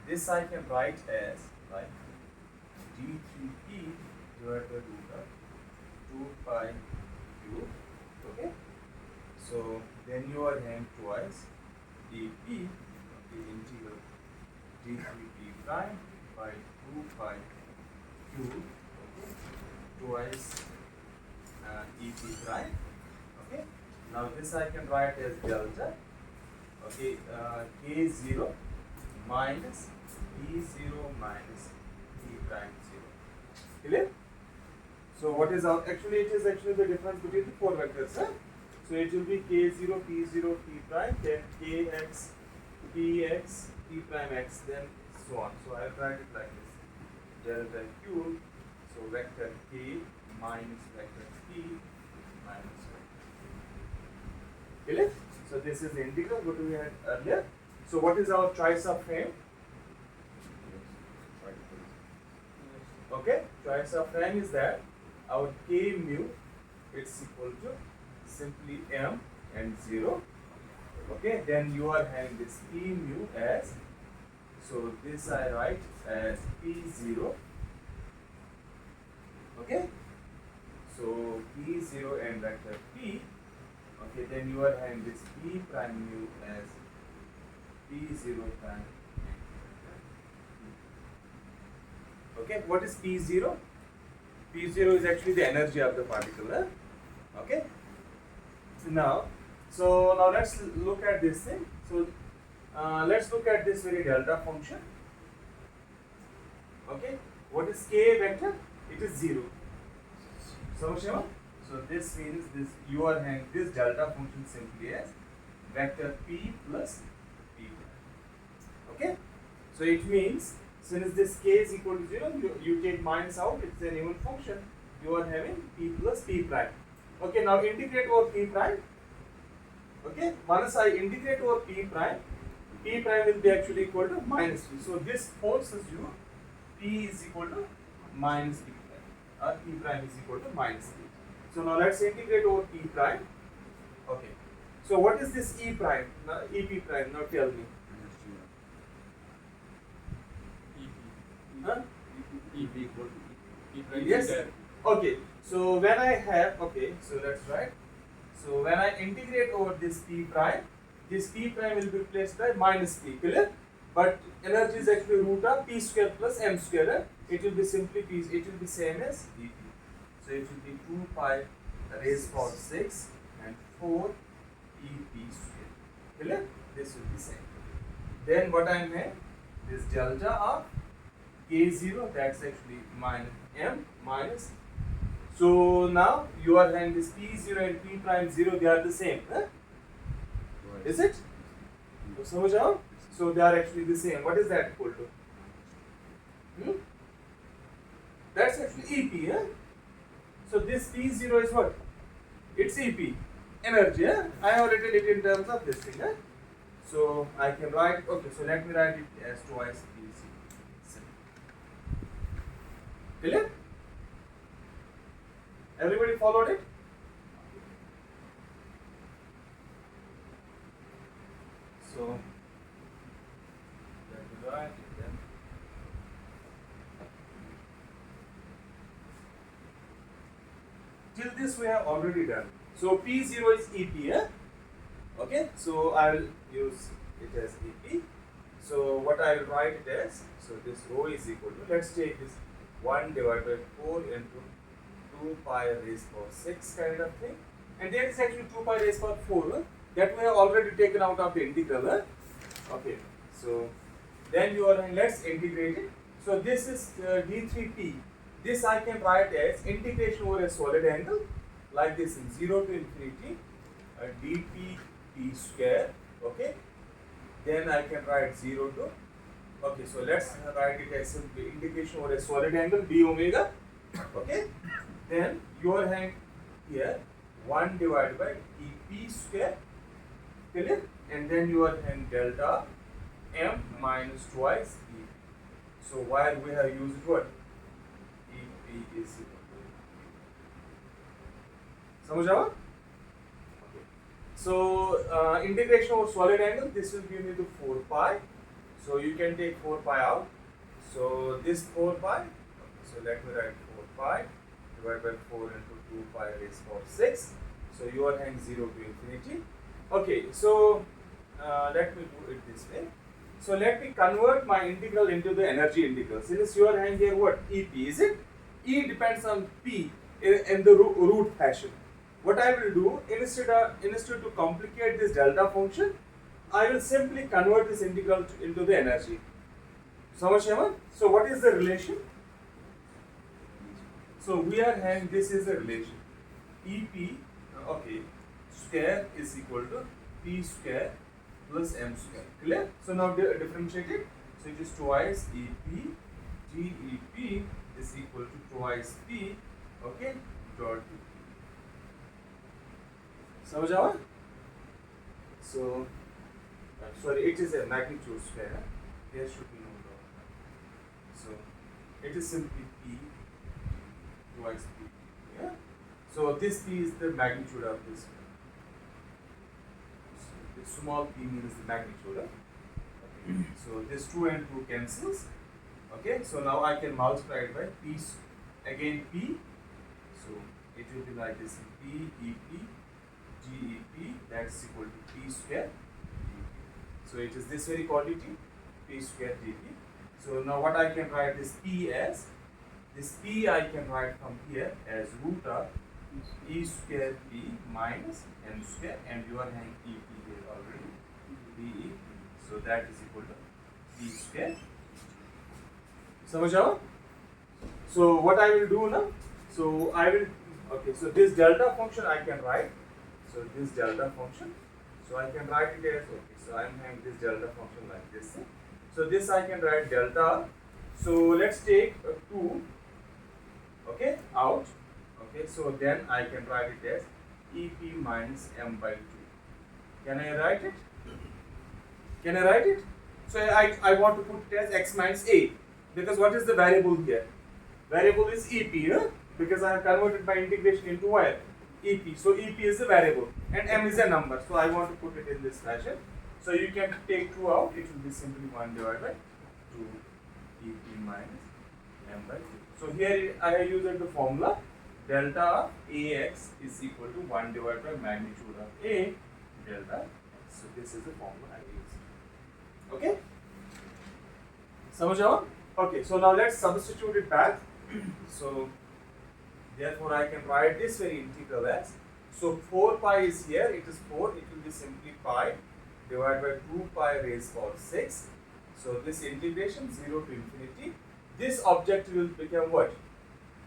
this I can write as like d3p divided by root of 2 pi q. Okay, so then you are having twice dp, okay, integral d3p prime by 2 pi q, okay, twice ep prime. Okay, now this I can write as delta, okay, k0 minus e0 minus e prime 0. Clear? So what is our, actually it is actually the difference between the four vectors, huh? So it will be k0 p0 p prime, then kx px p prime x, then so on. So I'll write it like this: delta q, so vector k minus vector p minus vector p. Clear? So this is the integral what we had earlier. So what is our choice of frame? Okay, choice of frame is that our k mu, it's equal to simply m and 0. Okay, then you are having this p mu as, so this I write as p0. Okay, so p0 and vector p. Okay, then you are having this p prime mu as p0 prime. Okay, what is p0? P0 is actually the energy of the particle. Okay, so now let's look at this thing. So let's look at this very delta function. Okay, what is k vector? It is 0. So this means this, you are having this delta function simply as vector p plus p. Okay, so it means since this k is equal to 0, you take minus out, it's an even function. You are having p plus p prime. Okay, now integrate over p prime. Okay, once I integrate over p prime will be actually equal to minus p. So this forces you p is equal to minus p prime, or p prime is equal to minus p. So now let's integrate over p prime. Okay, so what is this e prime? Now ep prime. Now tell me. Huh? EP equal to EP prime. Yes. Okay. So when I have, okay, so that's right. So when I integrate over this p prime will be replaced by minus p. Clear? But energy is actually root of p square plus m square. It will be simply p. It will be same as dp. So it will be 2 pi raised power 6 and 4 ep square. Clear? This will be same. Then what I am having, this delta of k0, that's actually minus m minus. So now you are having this p0 and p prime 0, they are the same. Huh? Is it? So they are actually the same. What is that equal to? That's actually EP. Huh? So this p0 is what? It's EP. Energy. Huh? I have written it in terms of this thing. Huh? So I can write, okay, so let me write it as twice p0. Clear? Everybody followed it? So let me write it then. Till this we have already done. So P0 is EP, eh? Okay, so I will use it as EP. So what I will write it as, so this rho is equal to, let's take this 1 divided by 4 into 2 pi raised power 6 kind of thing. And there is actually 2 pi raised power 4 that we have already taken out of the integral. Okay, so then you are, let's integrate it. So this is d3p. This I can write as integration over a solid angle like this in 0 to infinity dp p square. Okay, then I can write 0 to, okay, so let's write it as simply integration over a solid angle d omega. Okay, then you are having here 1 divided by ep square. Clear? And then you are having delta m minus twice e. So while we have used what? ep is equal to. समझ आया? Okay. So integration over solid angle, this will give me the 4 pi. So you can take 4 pi out. So this 4 pi, so let me write 4 pi divided by 4 into 2 pi raised to power 6. So you are having 0 to infinity. Okay, so let me do it this way. So let me convert my integral into the energy integral. Since you are having here what? EP, is it? E depends on P in the root fashion. What I will do, instead to complicate this delta function, I will simply convert this integral into the energy. Samajh? So what is the relation? So we are having, this is the relation. EP, okay, square is equal to P square plus M square. Clear? So now differentiate it. So it is twice EP, GEP is equal to twice P, okay, dot P. Samajh aawa? So, sorry, it is a magnitude square. There should be no dot. So, it is simply P twice P. Yeah? So, this P is the magnitude of this. So, this small p means the magnitude. Okay. So, this 2 and 2 cancels. Okay, so now I can multiply it by P, again P. So, it will be like this P, EP, GEP, that's equal to P square. So it is this very quantity, P square dP. So now what I can write this P as, this P I can write from here as root of E square P minus M square, and you are having EP here already, BE. So that is equal to P square. Samajh aawa? So what I will do now, so I will, okay, so this delta function I can write. So this delta function, so I can write it as, okay, so I am having this delta function like this. So this I can write delta. So let's take 2, okay, out. Okay, so then I can write it as EP minus M by 2. Can I write it? Can I write it? So I want to put it as X minus A, because what is the variable here? Variable is EP, because I have converted my integration into where? EP. So EP is the variable and M is a number. So I want to put it in this fashion. So you can take 2 out. It will be simply 1 divided by 2 EP minus M by 2. So here I have used the formula delta of AX is equal to 1 divided by magnitude of A delta. So this is the formula I use. Okay? Samajh aawa? Okay. So now let's substitute it back. So therefore, I can write this very integral as, so 4 pi is here, it is 4, it will be simply pi divided by 2 pi raised to power 6. So this integration 0 to infinity, this object will become what?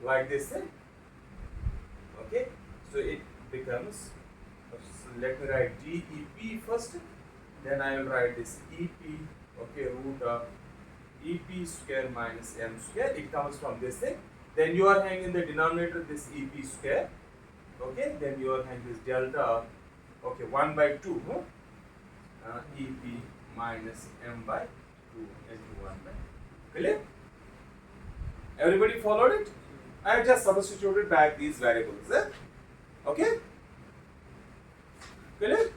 Like this thing. Okay, so it becomes, so let me write DEP first, then I will write this EP, okay, root of EP square minus M square, it comes from this thing. Then you are having in the denominator this EP square, okay, then you are having this delta, okay, 1 by 2, EP minus M by 2 into 1 by 2. Clear? Everybody followed it? I have just substituted back these variables, okay? Clear?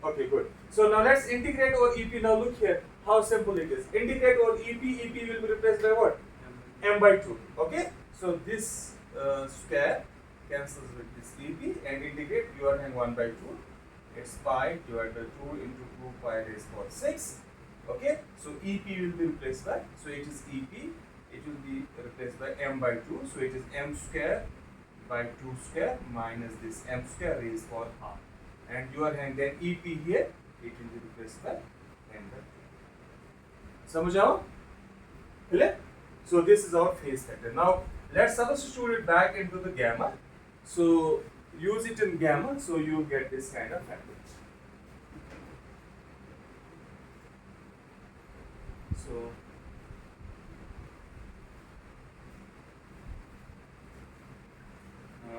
Okay, good. So now let's integrate over EP. Now look here, how simple it is. Integrate over EP, EP will be replaced by what? M by 2, okay? So this square cancels with this EP and integrate, you are having 1 by 2. It's pi divided by 2 into 2 pi raised to power 6. Okay, so EP will be replaced by, so it is EP, it will be replaced by M by 2. So it is M square by 2 square minus this M square raised to power half. And you are having then EP here, it will be replaced by M by 2. Samajh aawa? Clear? So this is our phase factor. Now let's substitute it back into the gamma. So use it in gamma, so you get this kind of factor.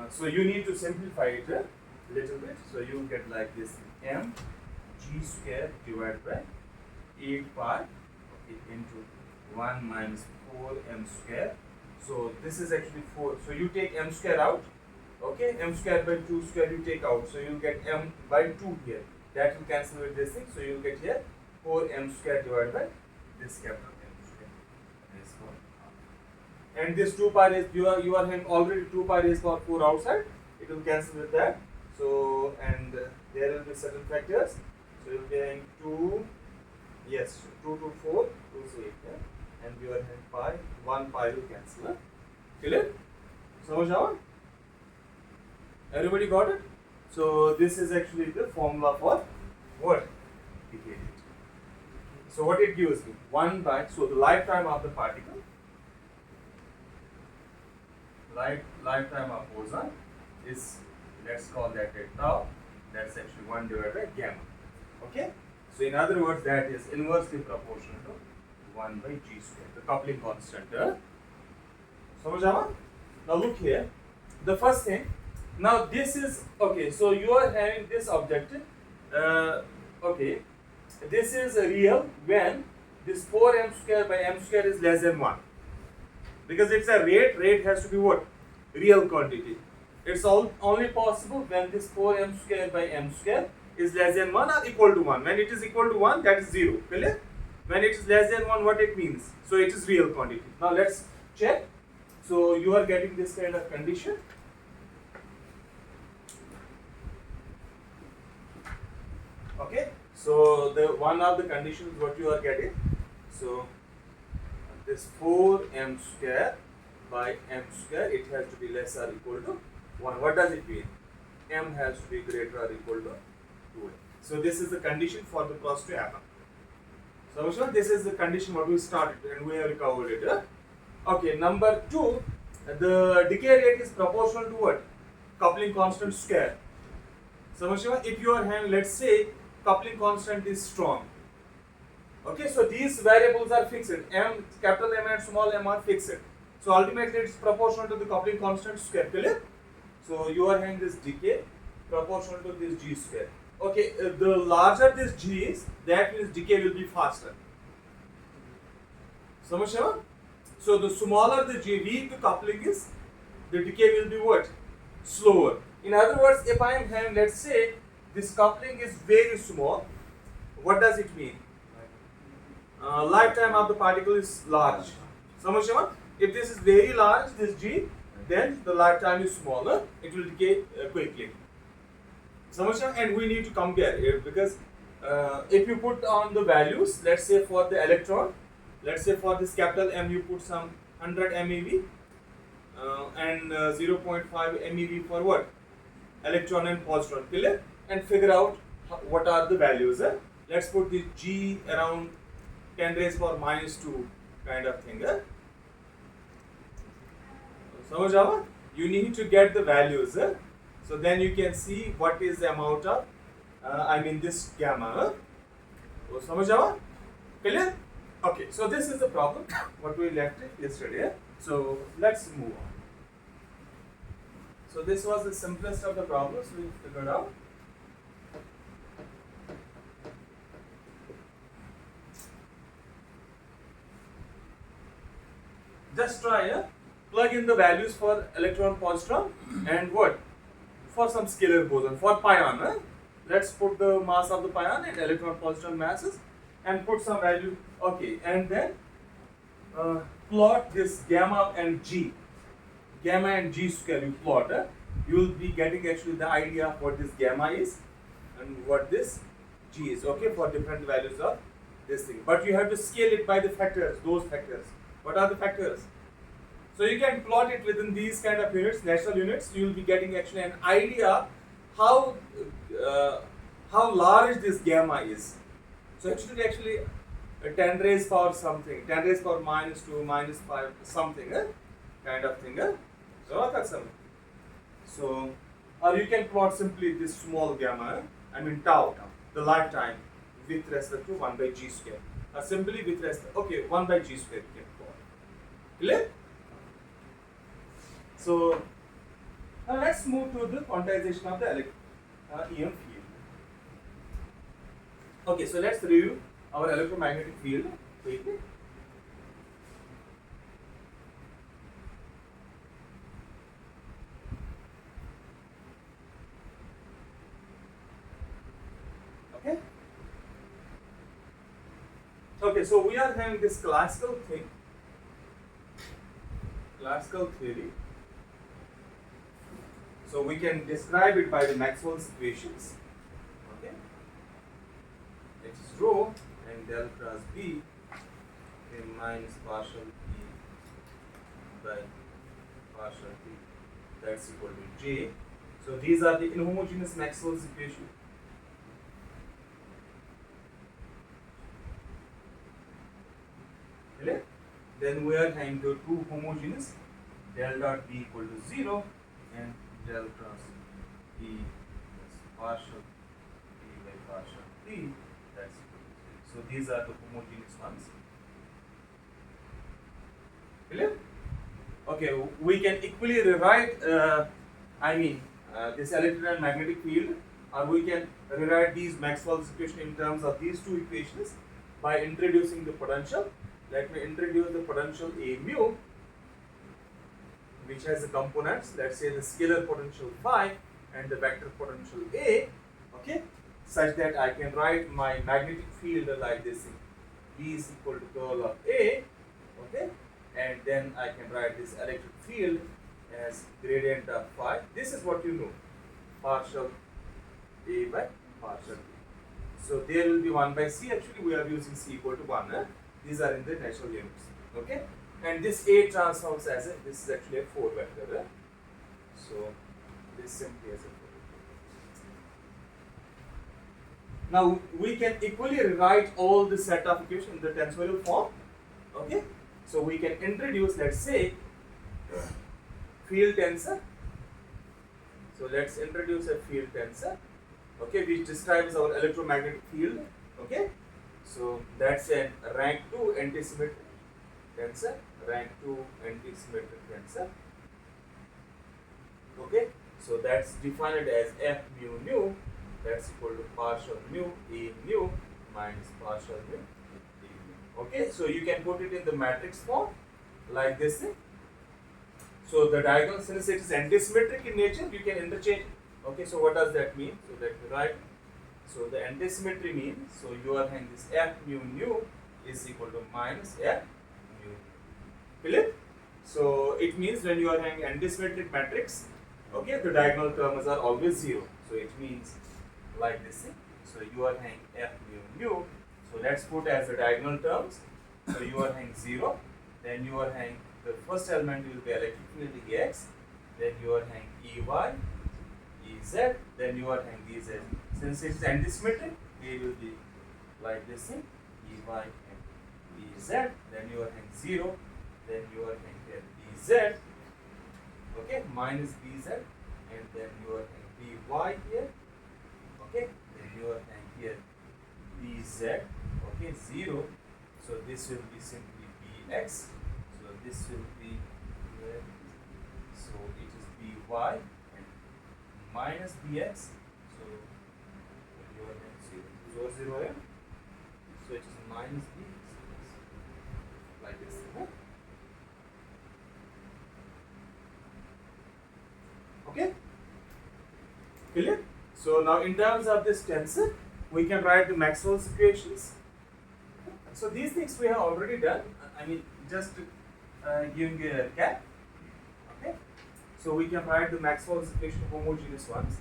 So you need to simplify it a little bit. So you get like this m g square divided by 8 pi, okay, into 1 minus 4 m square. So this is actually 4. So you take m square out. Okay, m square by 2 square you take out. So you get m by 2 here. That will cancel with this thing. So you will get here 4 m square divided by this capital M square raised power half. And this 2 pi raised, you are having already 2 pi raised power 4 outside, it will cancel with that. So, and there will be certain factors. So, you will be having 2, yes, 2 to 4, 2 is 8, yeah? And you are having pi, 1 pi will cancel. Huh? Clear? समझ आओ? Everybody got it? So this is actually the formula for what? Decay rate. So what it gives me? 1 by, so the lifetime of the particle, lifetime of boson is, let's call that a tau, that's actually 1 divided by gamma. Okay? So in other words, that is inversely proportional to 1 by g square, the coupling constant. समझ आओ? Now look here, the first thing, now this is, okay, so you are having this objective, okay, this is real when this 4m square by m square is less than 1. Because it's a rate has to be what? Real quantity. It's only possible when this 4m square by m square is less than 1 or equal to 1. When it is equal to 1, that is 0. Clear? When it is less than 1, what it means? So it is real quantity. Now let's check. So you are getting this kind of condition. Okay, so the one of the conditions what you are getting. So this 4m square by m square, it has to be less or equal to 1. What does it mean? M has to be greater or equal to 2. So this is the condition for the process to happen. So this is the condition what we started and we have recovered it. Okay, number 2, the decay rate is proportional to what? Coupling constant square. So if you are having, let's say, coupling constant is strong. Okay, so these variables are fixed. M, capital M and small m are fixed. So ultimately it's proportional to the coupling constant square. Clear? So you are having this decay proportional to this g square. Okay, the larger this g is, that means decay will be faster. So the smaller the g, weak the coupling is, the decay will be what? Slower. In other words, if I am having, let's say, this coupling is very small, what does it mean? Lifetime of the particle is large. If this is very large, this g, then the lifetime is smaller, it will decay quickly. And we need to compare it because if you put on the values, let's say for the electron, let's say for this capital M you put some 100 MeV and 0.5 MeV for what? Electron and positron. Clear? And figure out what are the values. Let's put the G around 10 raised power minus 2 kind of thing. So you need to get the values. So then you can see what is the amount of, this gamma. So clear? Okay, so this is the problem what we left it yesterday. So let's move on. So this was the simplest of the problems we figured out. Just try plug in the values for electron, positron, and what? For some scalar boson, for pion. Let's put the mass of the pion and electron, positron masses and put some value. Okay, and then plot this gamma and g. Gamma and g square you plot. You will be getting actually the idea of what this gamma is and what this g is. Okay, for different values of this thing. But you have to scale it by the factors, those factors. What are the factors? So you can plot it within these kind of units, natural units. You will be getting actually an idea how large this gamma is. So actually 10 raised power something, 10 raised power minus 2, minus 5 something kind of thing. So or you can plot simply this small gamma, tau, the lifetime with respect to 1 by g square. Or simply with respect, okay, 1 by g square you can plot. Clear? So now let's move to the quantization of the EM field. Okay, so let's review our electromagnetic field quickly. Okay. Okay, so we are having this classical thing, classical theory. So we can describe it by the Maxwell's equations. Okay, it is rho and del cross B minus partial E by partial T, that's equal to J. So these are the inhomogeneous Maxwell's equation. Then we are having the two homogeneous, del dot B equal to 0 and del cross E is partial E by partial T, that's equal to 0. So these are the homogeneous ones. Clear? Okay, we can equally rewrite this electric and magnetic field, or we can rewrite these Maxwell's equation in terms of these two equations by introducing the potential. Let me introduce the potential A mu, which has the components, let's say the scalar potential phi and the vector potential A, okay, such that I can write my magnetic field like this: B is equal to curl of A, okay, and then I can write this electric field as gradient of phi. This is what you know, partial A by partial B. So there will be 1 by C. Actually, we are using C equal to 1. These are in the natural units. Okay, and this A transforms as a, this is actually a 4 vector. So this simply as a 4. Now we can equally rewrite all the set of equations in the tensorial form. Okay, so we can introduce, let's say, field tensor. So let's introduce a field tensor, okay, which describes our electromagnetic field. Okay, so that's a rank 2 antisymmetric tensor, rank 2 antisymmetric tensor. Okay, so that's defined as F mu nu, that's equal to partial mu A mu minus partial mu A mu. Okay, so you can put it in the matrix form like this thing. So the diagonal, since it is antisymmetric in nature, you can interchange. Okay, so what does that mean? So let me write. So the antisymmetry means, so you are having this F mu nu is equal to minus F mu. Clear? So it means when you are having antisymmetric matrix, okay, the diagonal terms are always 0. So it means like this thing. So you are having F mu nu. So let's put as the diagonal terms. So you are having 0. Then you are having the first element will be electric field Ex. Then you are having Ey, Ez. Then you are having these as, since it is antisymmetric, they will be like this thing, Ey and Ez. Then you are having 0. Then you are having here Bz, okay, minus Bz, and then you are having By here, okay, then you are having here Bz, okay, 0. So this will be simply Bx. So this will be here. So it is By and minus Bx. So you are having 0, 0, 0. So it is minus Bx, like this, huh? Okay, clear? So now in terms of this tensor, we can write the Maxwell's equations. So these things we have already done. I mean, just giving a recap. Okay, so we can write the Maxwell's equation homogeneous ones.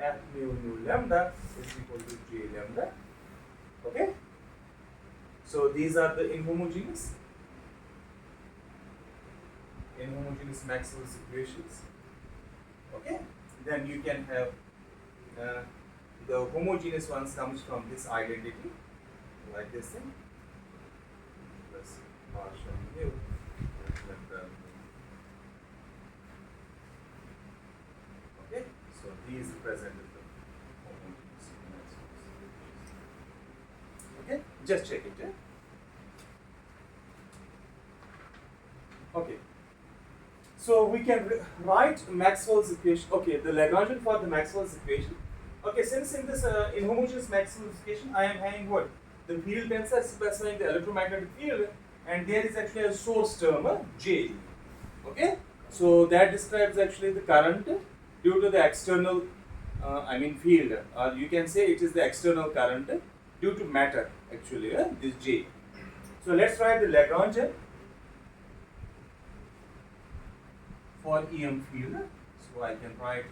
F mu nu lambda is equal to J lambda. Okay, so these are the inhomogeneous Maxwell's equations. Okay, then you can have the homogeneous ones comes from this identity, like this thing, plus partial mu lambda. Okay, so these represent the homogeneous Maxwell's. Okay, just check it. Yeah? Okay. So we can write Maxwell's equation. Okay, the Lagrangian for the Maxwell's equation. Okay, since in this inhomogeneous Maxwell's equation, I am having what? The field tensor specifying the electromagnetic field, and there is actually a source term, J. Okay, so that describes actually the current due to the external, field, or you can say it is the external current due to matter. Actually, this J. So let's write the Lagrangian for EM field. So I can write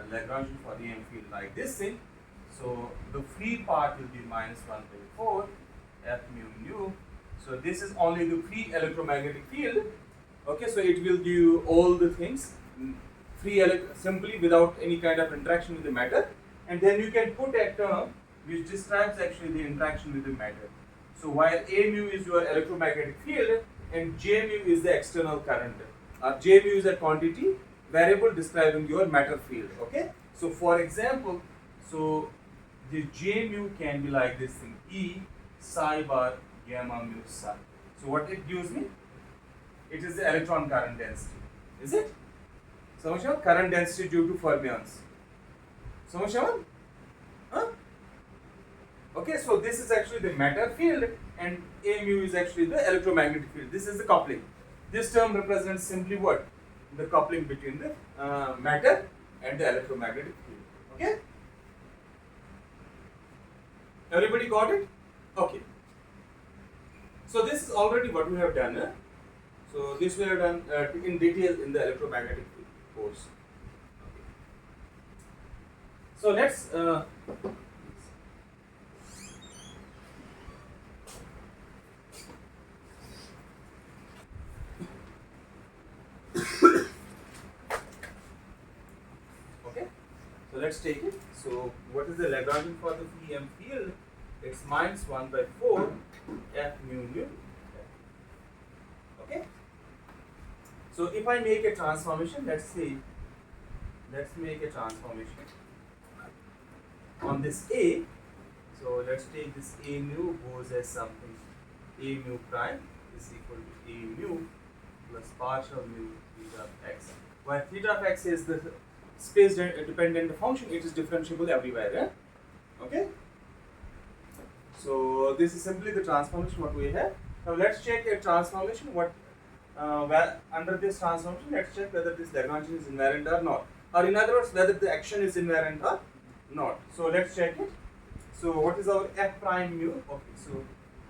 Lagrangian for EM field like this thing. So the free part will be minus 1 by 4 F mu nu. So this is only the free electromagnetic field. Okay, so it will give you all the things free simply without any kind of interaction with the matter, and then you can put a term which describes actually the interaction with the matter. So while A mu is your electromagnetic field and J mu is the external current, J mu is a quantity variable describing your matter field. Okay, so for example, so the J mu can be like this thing, E psi bar gamma mu psi. So what it gives me? It is the electron current density. Is it? Samajh? Current density due to fermions. Samajh? Huh? Okay, so this is actually the matter field and A mu is actually the electromagnetic field. This is the coupling. This term represents simply what? The coupling between the matter and the electromagnetic field. Okay? Everybody got it? Okay. So this is already what we have done. So this we have done in detail in the electromagnetic field course. Okay. So let's okay. So let's take it. So what is the Lagrangian for the free EM field? It's minus 1 by 4 F mu nu. Okay. So if I make a transformation, let's make a transformation on this A. So let's take this A mu goes as something A mu prime is equal to A mu plus partial mu theta of x. Where theta of x is the space dependent function, it is differentiable everywhere. Yeah? Okay. So this is simply the transformation what we have. Now let's check a transformation. What under this transformation, let's check whether this Lagrangian is invariant or not, or in other words, whether the action is invariant or not. So let's check it. So what is our f prime mu? Okay, so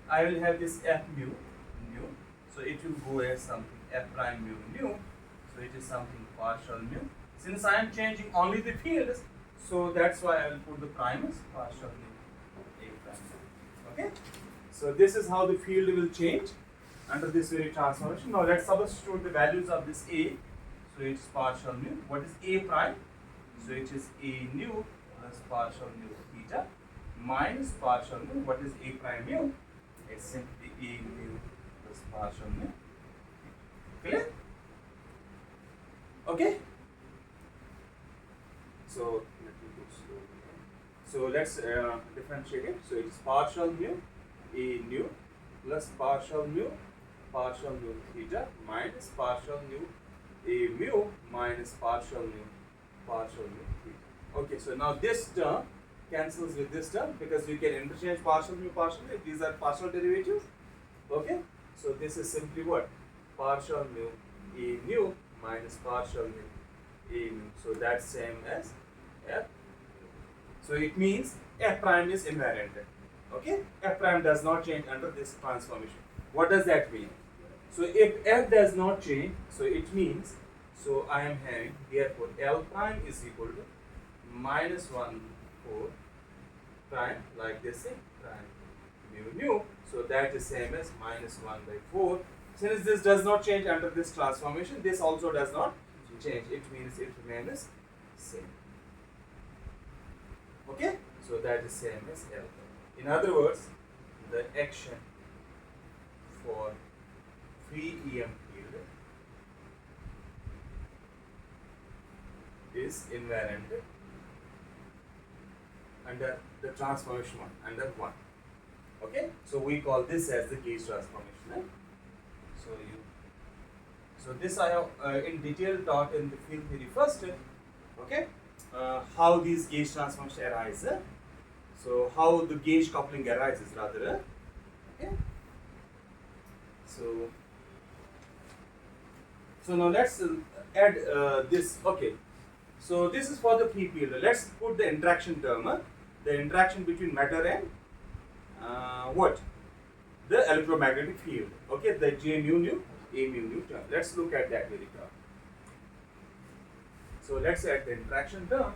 I will have this f mu. So it will go as something f prime mu. So it is something partial mu. Since I am changing only the fields, so that's why I will put the prime as partial mu a prime. Okay. So this is how the field will change under this very transformation. Now let's substitute the values of this A. So it's partial mu. What is A prime? So it is A nu plus partial mu theta minus partial mu. What is A prime mu? It's simply A mu plus partial mu. Clear? Okay? So let me go slowly. So let's differentiate it. So it's partial mu A nu plus partial mu theta minus partial mu A mu minus partial mu theta. Okay, so now this term cancels with this term because we can interchange partial mu. These are partial derivatives. Okay, so this is simply what? Partial mu A mu minus partial mu A mu. So that's same as F. So it means F prime is invariant. Okay, F prime does not change under this transformation. What does that mean? So if F does not change, so it means, so I am having, therefore L prime is equal to minus 1 4 prime, like this thing, prime mu. So that is same as minus 1 by 4. Since this does not change under this transformation, this also does not change. It means it remains same. Okay, so that is same as L. In other words, the action for free EM field is invariant under the transformation one, under 1. Okay, so we call this as the gauge transformation. Right? So this I have in detail taught in the field theory first. Okay, how these gauge transformations arise. So how the gauge coupling arises rather. Okay. So now let's add this. Okay. So this is for the free field. Let's put the interaction term. The interaction between matter and what? the electromagnetic field. Okay, the J mu nu, A mu nu term. Let's look at that very term. So let's add the interaction term.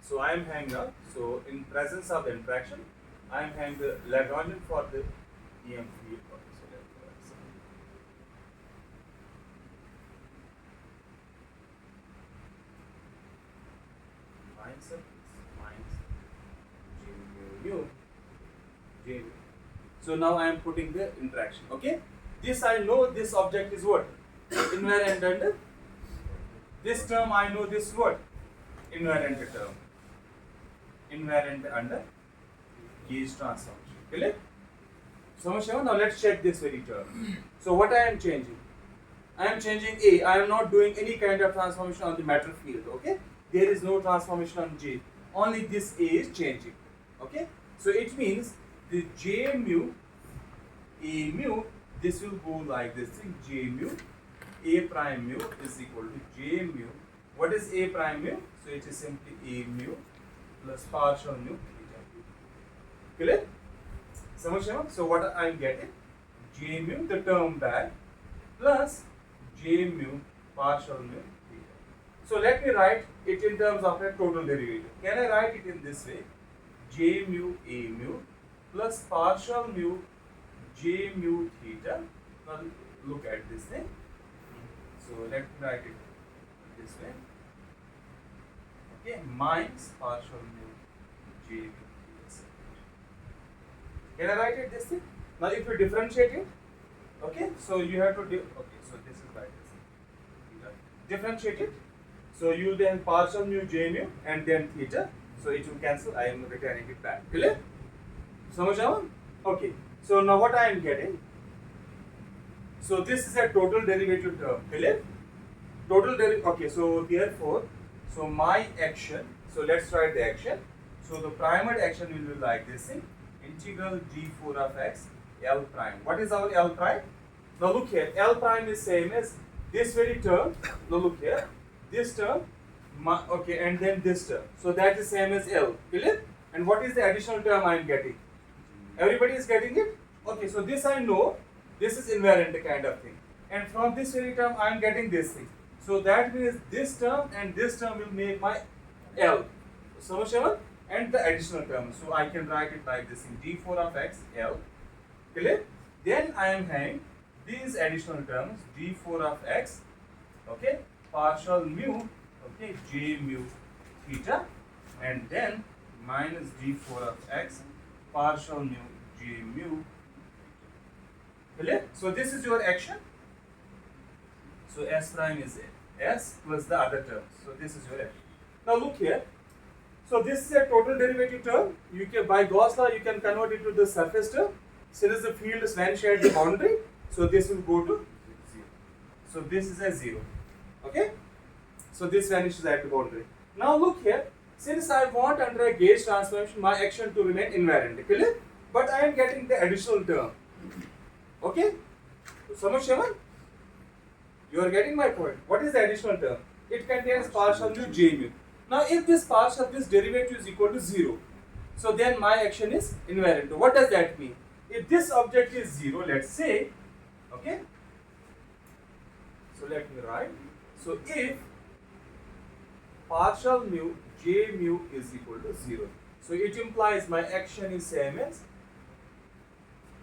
So I am having a, so in presence of the interaction, I am having the Lagrangian for the EM field. Okay, so let's write some. Minus J mu nu, J mu. So now I am putting the interaction. Okay, this I know this object is what? Invariant under this term I know this what? Invariant term. Invariant under gauge transformation. Clear? So now let's check this very term. So what I am changing? I am changing A. I am not doing any kind of transformation on the matter field. Okay? There is no transformation on J. Only this A is changing. Okay? So it means the J mu, A mu, this will go like this thing. J mu, A prime mu is equal to J mu. What is A prime mu? So it is simply A mu plus partial mu theta. Clear? So what I am getting? J mu, the term back, plus J mu partial mu theta. So let me write it in terms of a total derivative. Can I write it in this way? J mu A mu plus partial mu J mu theta. Now look at this thing. So let me write it this way. Okay, minus partial mu J mu theta. Can I write it this thing? Now if you differentiate it, okay, so you have to do, okay, so this is like this. Differentiate it. So you will then partial mu J mu and then theta. So it will cancel. I am returning it back. Clear? Okay. So now what I am getting? So this is a total derivative term. Clear? Total derivative. Okay. So therefore, so my action. So let's write the action. So the primary action will be like this thing. Integral d4 of x L prime. What is our L prime? Now look here. L prime is same as this very term. Now look here. This term. Okay, and then this term. So that is same as L. Clear? And what is the additional term I am getting? Everybody is getting it? Okay, so this I know. This is invariant kind of thing. And from this very term I am getting this thing. So that means this term and this term will make my L. So and the additional term. So I can write it like this in d4 of x L. Clear? Then I am having these additional terms d4 of x. Okay, partial mu. Okay, J mu theta, and then minus d4 of x partial mu J mu. Clear? So this is your action. So S prime is S plus the other terms. So this is your action. Now look here. So this is a total derivative term. You can, by Gauss law, you can convert it to the surface term. Since the field is vanished at the boundary, so this will go to 0. So this is a 0. Okay? So this vanishes at the boundary. Now look here. Since I want under a gauge transformation my action to remain invariant, clear? But I am getting the additional term. Okay? Samashaman? You are getting my point. What is the additional term? It contains partial mu J mu. Now if this partial, this derivative is equal to 0, so then my action is invariant. What does that mean? If this object is 0, let's say, okay? So let me write. So if partial mu J mu is equal to 0, so it implies my action is same as,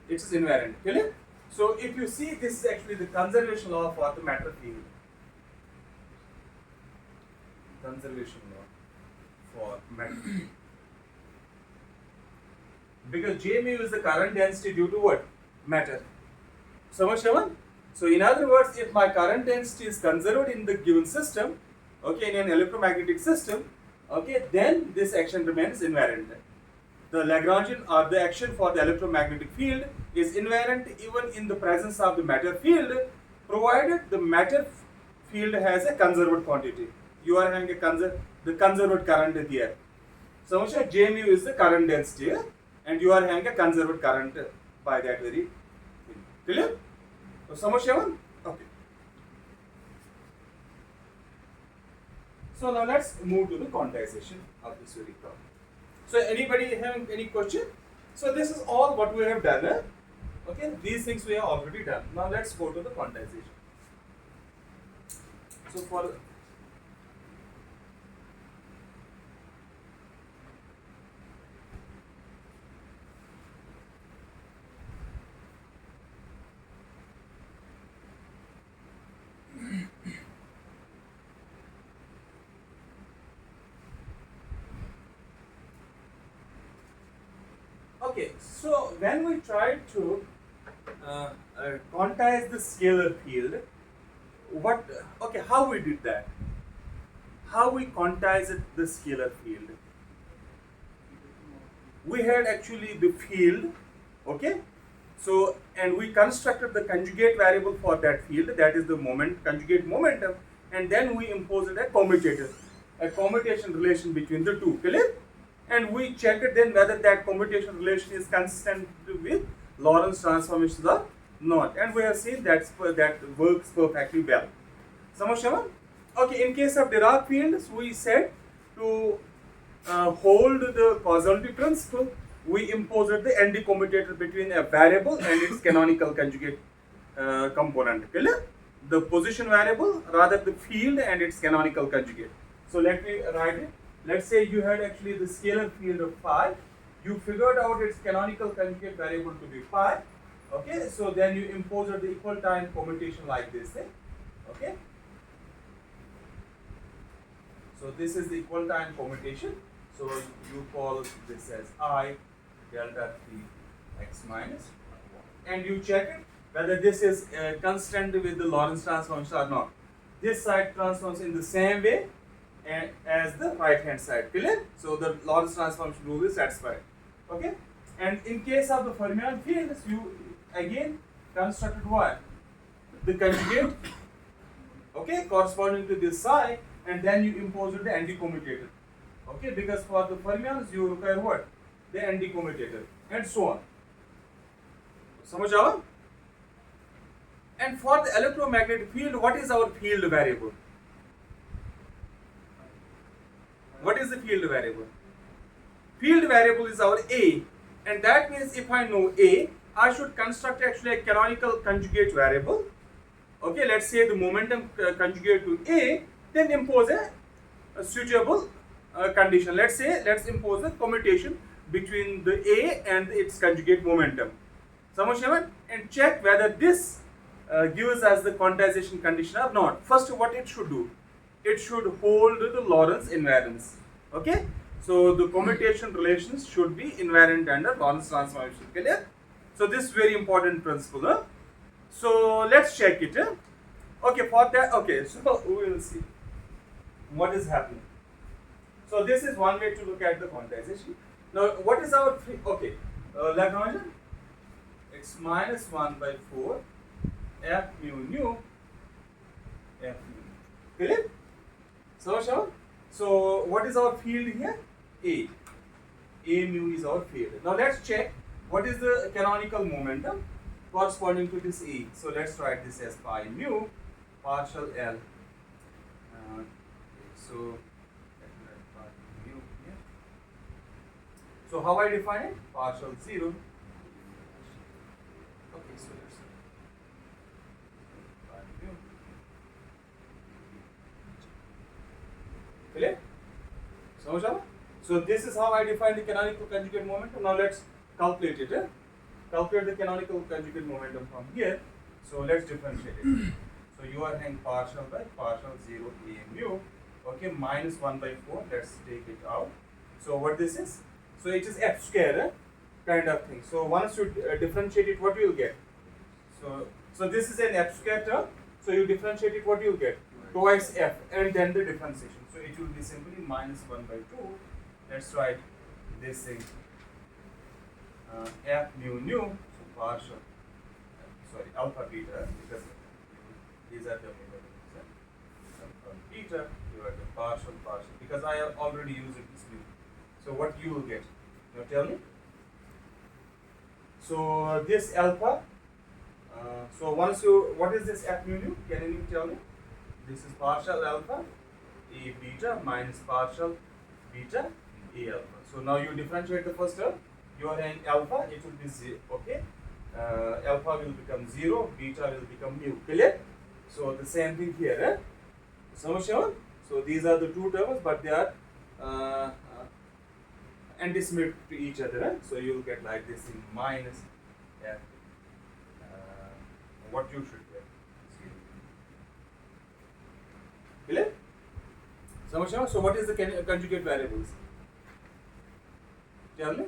it is invariant. Clear? So if you see, this is actually the conservation law for the matter field. Conservation law for matter field. Because J mu is the current density due to what? Matter. Samashavan? So in other words, if my current density is conserved in the given system, okay, in an electromagnetic system, okay, then this action remains invariant. The Lagrangian or the action for the electromagnetic field is invariant even in the presence of the matter field, provided the matter field has a conserved quantity. You are having the conserved current there. So J mu is the current density, and you are having a conserved current by that very thing. Clear? So Samashavan? Okay. So now let's move to the quantization of this very problem. So anybody having any question? So this is all what we have done. Okay, these things we have already done. Now let's go to the quantization. So for okay, so when we try to quantize the scalar field, how we did that? How we quantized the scalar field? We had actually the field, okay? So, and we constructed the conjugate variable for that field, that is the conjugate momentum, and then we imposed a commutation relation between the two, clear? And we checked then whether that commutation relation is consistent with Lorentz transformations or not, and we have seen that works perfectly well. Samajh? Okay, in case of Dirac fields, we said to hold the causality principle, we imposed the ND commutator between a variable and its canonical conjugate component. Clear? The position variable, rather the field and its canonical conjugate. So let me write it. Let's say you had actually the scalar field of phi. You figured out its canonical conjugate variable to be phi. Okay, so then you imposed the equal time commutation like this thing. Okay. So this is the equal time commutation. So you call this as I delta 3 x minus 1. And you check it whether this is constant with the Lorentz transformation or not. This side transforms in the same way as the right hand side, clear? So the Lorentz transformation rule is satisfied. Okay? And in case of the fermion fields, you again constructed what? The conjugate, okay, corresponding to this psi, and then you imposed the anti-commutator. Okay, because for the fermions you require what? The anti-commutator, and so on. Samajh aaga? And for the electromagnetic field, what is our field variable? What is the field variable? Field variable is our A, and that means if I know A, I should construct actually a canonical conjugate variable. Okay, let's say the momentum conjugate to A, then impose a suitable condition. Let's impose a commutation between the A and its conjugate momentum. Samajh? And check whether this gives us the quantization condition or not. First, what it should do? It should hold the Lorentz invariance. Okay? So the commutation relations should be invariant under Lorentz transformation. Clear? So this is very important principle. Huh? So let's check it. Huh? Okay, for that, okay, so we will see what is happening. So this is one way to look at the quantization. Now, what is our okay? Lagrangian? It's minus 1 by 4 f mu nu f mu. Clear? So what is our field here? A. A mu is our field. Now let's check what is the canonical momentum corresponding to this A. So let's write this as pi mu partial L. So let me write pi mu here. So how I define it? Partial 0. Okay, so let's pi mu. Clear? So this is how I define the canonical conjugate momentum. Now let's calculate it. Calculate the canonical conjugate momentum from here. So let's differentiate it. So you are having partial by partial 0 A mu. Okay, minus 1 by 4. Let's take it out. So what this is? So it is f square kind of thing. So once you differentiate it, what you will get? So this is an f square term. So you differentiate it, what you will get? Twice f, and then the differentiation. So it will be simply minus 1 by 2. Let's write this thing. F mu nu, so partial, sorry, alpha beta, because these are the alpha beta divided by partial, because I have already used this mu. So what you will get? Now tell me. So this alpha, so once you, what is this F mu nu? Can you tell me? This is partial alpha, A beta minus partial beta A alpha. So now you differentiate the first term. You are having alpha, it will be 0. Okay, alpha will become 0, beta will become mu. Clear? So the same thing here. Solution. So these are the two terms, but they are antisymmetric to each other. So you will get like this in minus f. What you should get? 0. Clear? Solution. So what is the conjugate variables? Tell me.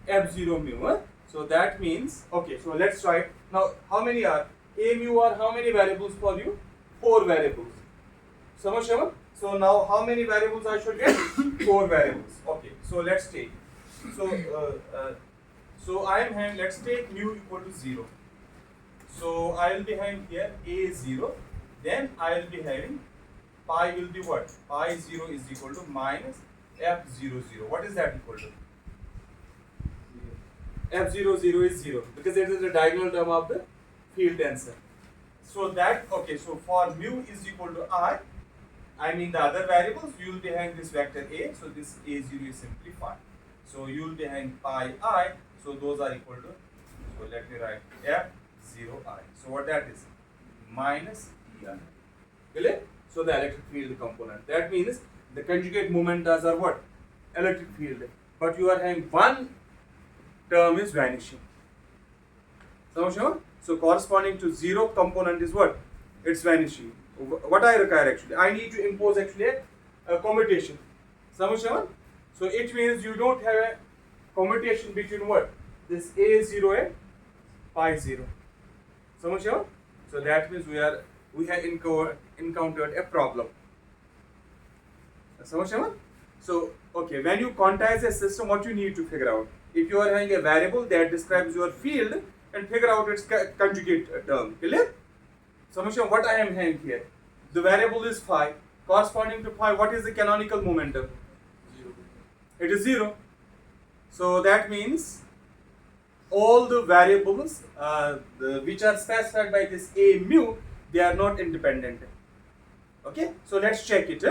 F0 mu. So that means, okay, so let's write. Now how many are? A mu are how many variables for you? 4 variables. So now how many variables I should get? 4 variables. Okay, so let's take. So I am having, let's take mu equal to 0. So I will be having here A0. Then I will be having pi will be what? Pi 0 is equal to minus F00. What is that equal to? F00 is 0 because it is the diagonal term of the field tensor. So that, okay, so for mu is equal to I mean the other variables, you will be having this vector A, so this A0 is simply phi. So you will be having pi I, so those are equal to, so let me write F0I. So what that is? Minus EI. Clear? So the electric field component. That means the conjugate momentas are what? Electric field. But you are having one term is vanishing. So corresponding to 0 component is what? It's vanishing. What I require actually? I need to impose actually a commutation. So it means you don't have a commutation between what? This A0 and pi 0. So that means we have encountered a problem. So okay, when you quantize a system, what you need to figure out? If you are having a variable that describes your field, and figure out its conjugate term. Clear? So what I am having here? The variable is phi. Corresponding to phi, what is the canonical momentum? 0. It is 0. So that means all the variables which are specified by this A mu, they are not independent. Okay? So let's check it.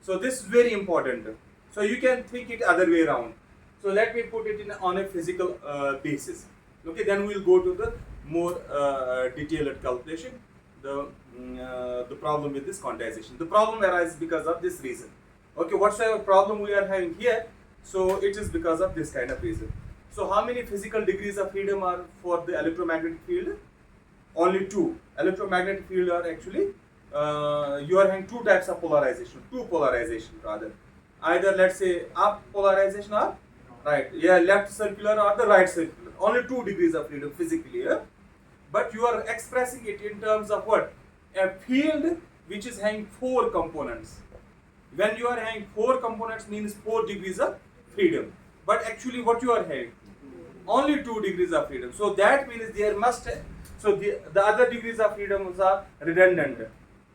So this is very important. So you can think it other way around. So let me put it on a physical basis. Okay, then we will go to the more detailed calculation, the problem with this quantization. The problem arises because of this reason. Okay, whatsoever problem we are having here, so it is because of this kind of reason. So how many physical degrees of freedom are for the electromagnetic field? Only 2. Electromagnetic field are actually, you are having 2 types of polarization, 2 polarization rather. Either let's say up polarization or right, yeah, left circular or the right circular. Only 2 degrees of freedom physically, but you are expressing it in terms of what? A field which is having 4 components. When you are having 4 components means 4 degrees of freedom. But actually what you are having? Only 2 degrees of freedom. So that means there must, so the other degrees of freedom are redundant.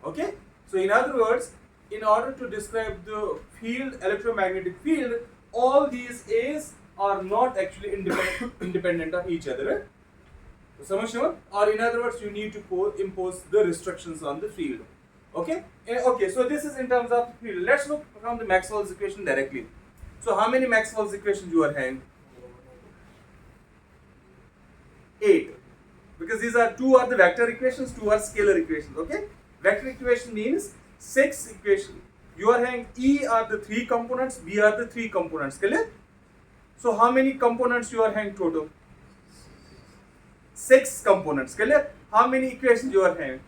Okay? So in other words, in order to describe the field, electromagnetic field, all these A's are not actually independent of each other. Or in other words, you need to impose the restrictions on the field. Okay? Okay, so this is in terms of the field. Let's look from the Maxwell's equation directly. So how many Maxwell's equations you are having? 8. Because these are 2 are the vector equations, 2 are scalar equations. Okay? Vector equation means 6 equations. You are having E are the 3 components, B are the 3 components. Clear? So how many components you are having total? 6 components. Clear? How many equations you are having?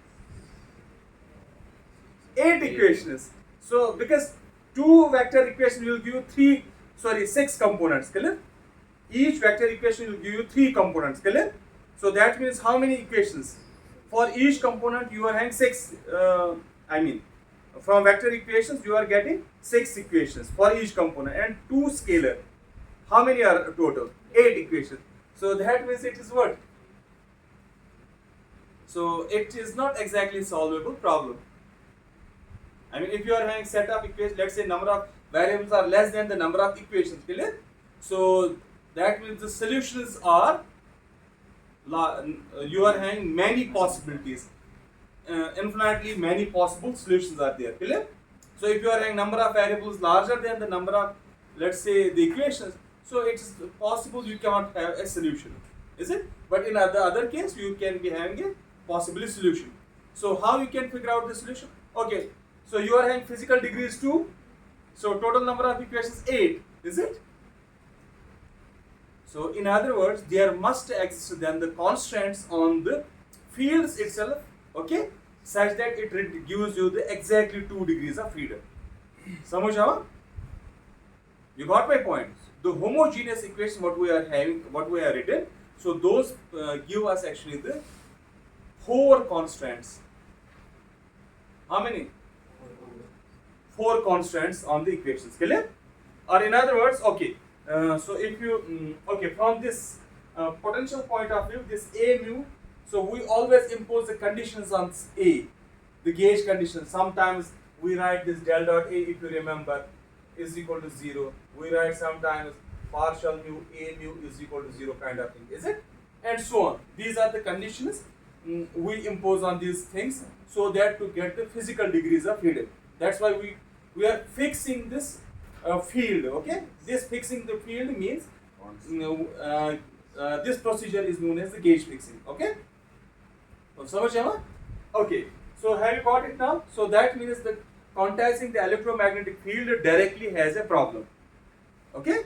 8 equations. So because 2 vector equations will give you 6 components. Clear? Each vector equation will give you 3 components. Clear? So that means how many equations? For each component you are having 6. From vector equations you are getting 6 equations for each component and 2 scalar. How many are total? 8 equations. So that means it is what? So it is not exactly solvable problem. I mean, if you are having set of equations, let's say number of variables are less than the number of equations. Clear? So that means the solutions are, you are having many possibilities. Infinitely many possible solutions are there. Clear? So if you are having number of variables larger than the number of, let's say, the equations, so it's possible you cannot have a solution, is it? But in the other case, you can be having a possibly solution. So how you can figure out the solution? Okay, so you are having physical degrees 2, so total number of equations 8, is it? So in other words, there must exist then the constraints on the fields itself, okay, such that it gives you the exactly 2 degrees of freedom. Samajh aaya? You got my point? The homogeneous equation what we are having, what we have written, so those give us actually the 4 constraints. How many? 4 constraints on the equations. Clear? Or in other words, okay. So if you, okay, from this potential point of view, this A mu, so we always impose the conditions on A, the gauge condition. Sometimes we write this del dot A, if you remember, is equal to 0. We write sometimes partial mu, A mu is equal to 0 kind of thing, is it? And so on. These are the conditions we impose on these things so that to get the physical degrees of freedom. That's why we are fixing this field, okay? This fixing the field means this procedure is known as the gauge fixing, okay? Okay, so have you got it now? So that means that quantizing the electromagnetic field directly has a problem, okay?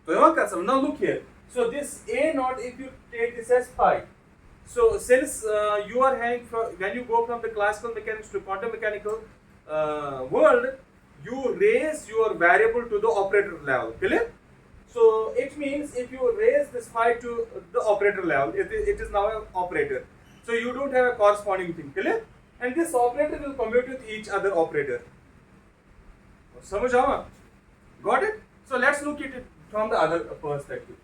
So now look here. So this A naught, if you take this as phi, so since you are having, when you go from the classical mechanics to quantum mechanical world, you raise your variable to the operator level, clear? So it means if you raise this phi to the operator level, it is now an operator. So you don't have a corresponding thing, clear? And this operator will commute with each other operator. Samajh aaya? Got it? So let's look at it from the other perspective.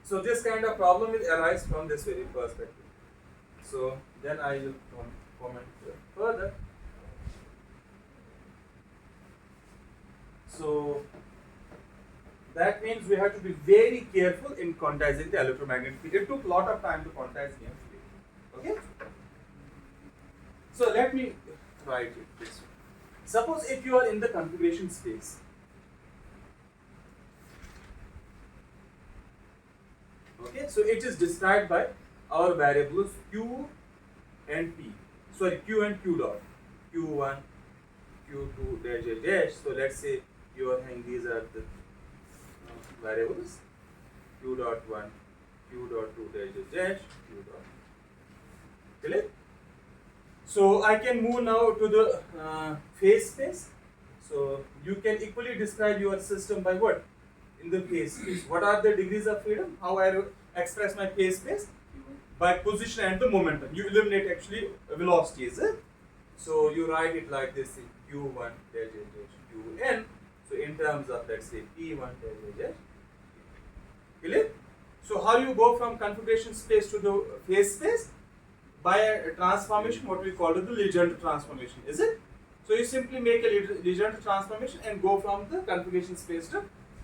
So this kind of problem will arise from this very perspective. So then I will comment further. So that means we have to be very careful in quantizing the electromagnetic field. It took a lot of time to quantize EM field. Okay? So let me write it this way. Suppose if you are in the configuration space. Okay, so it is described by our variables Q and P. Sorry, Q and Q dot. Q1, Q2, dash, dash, dash. So let's say you are having these are the variables Q dot 1, Q dot 2, dash, dash, dash, Q dot. Clear? So I can move now to the phase space. So you can equally describe your system by what? In the phase space. What are the degrees of freedom? How I express my phase space? By position and the momentum. You eliminate actually velocities. So you write it like this: Q1 dash dash dash Qn. So in terms of, let's say, P1 dash dash dash. Clear? So how you go from configuration space to the phase space? By a transformation, what we call it the Legendre transformation, is it? So you simply make a Legendre transformation and go from the configuration space to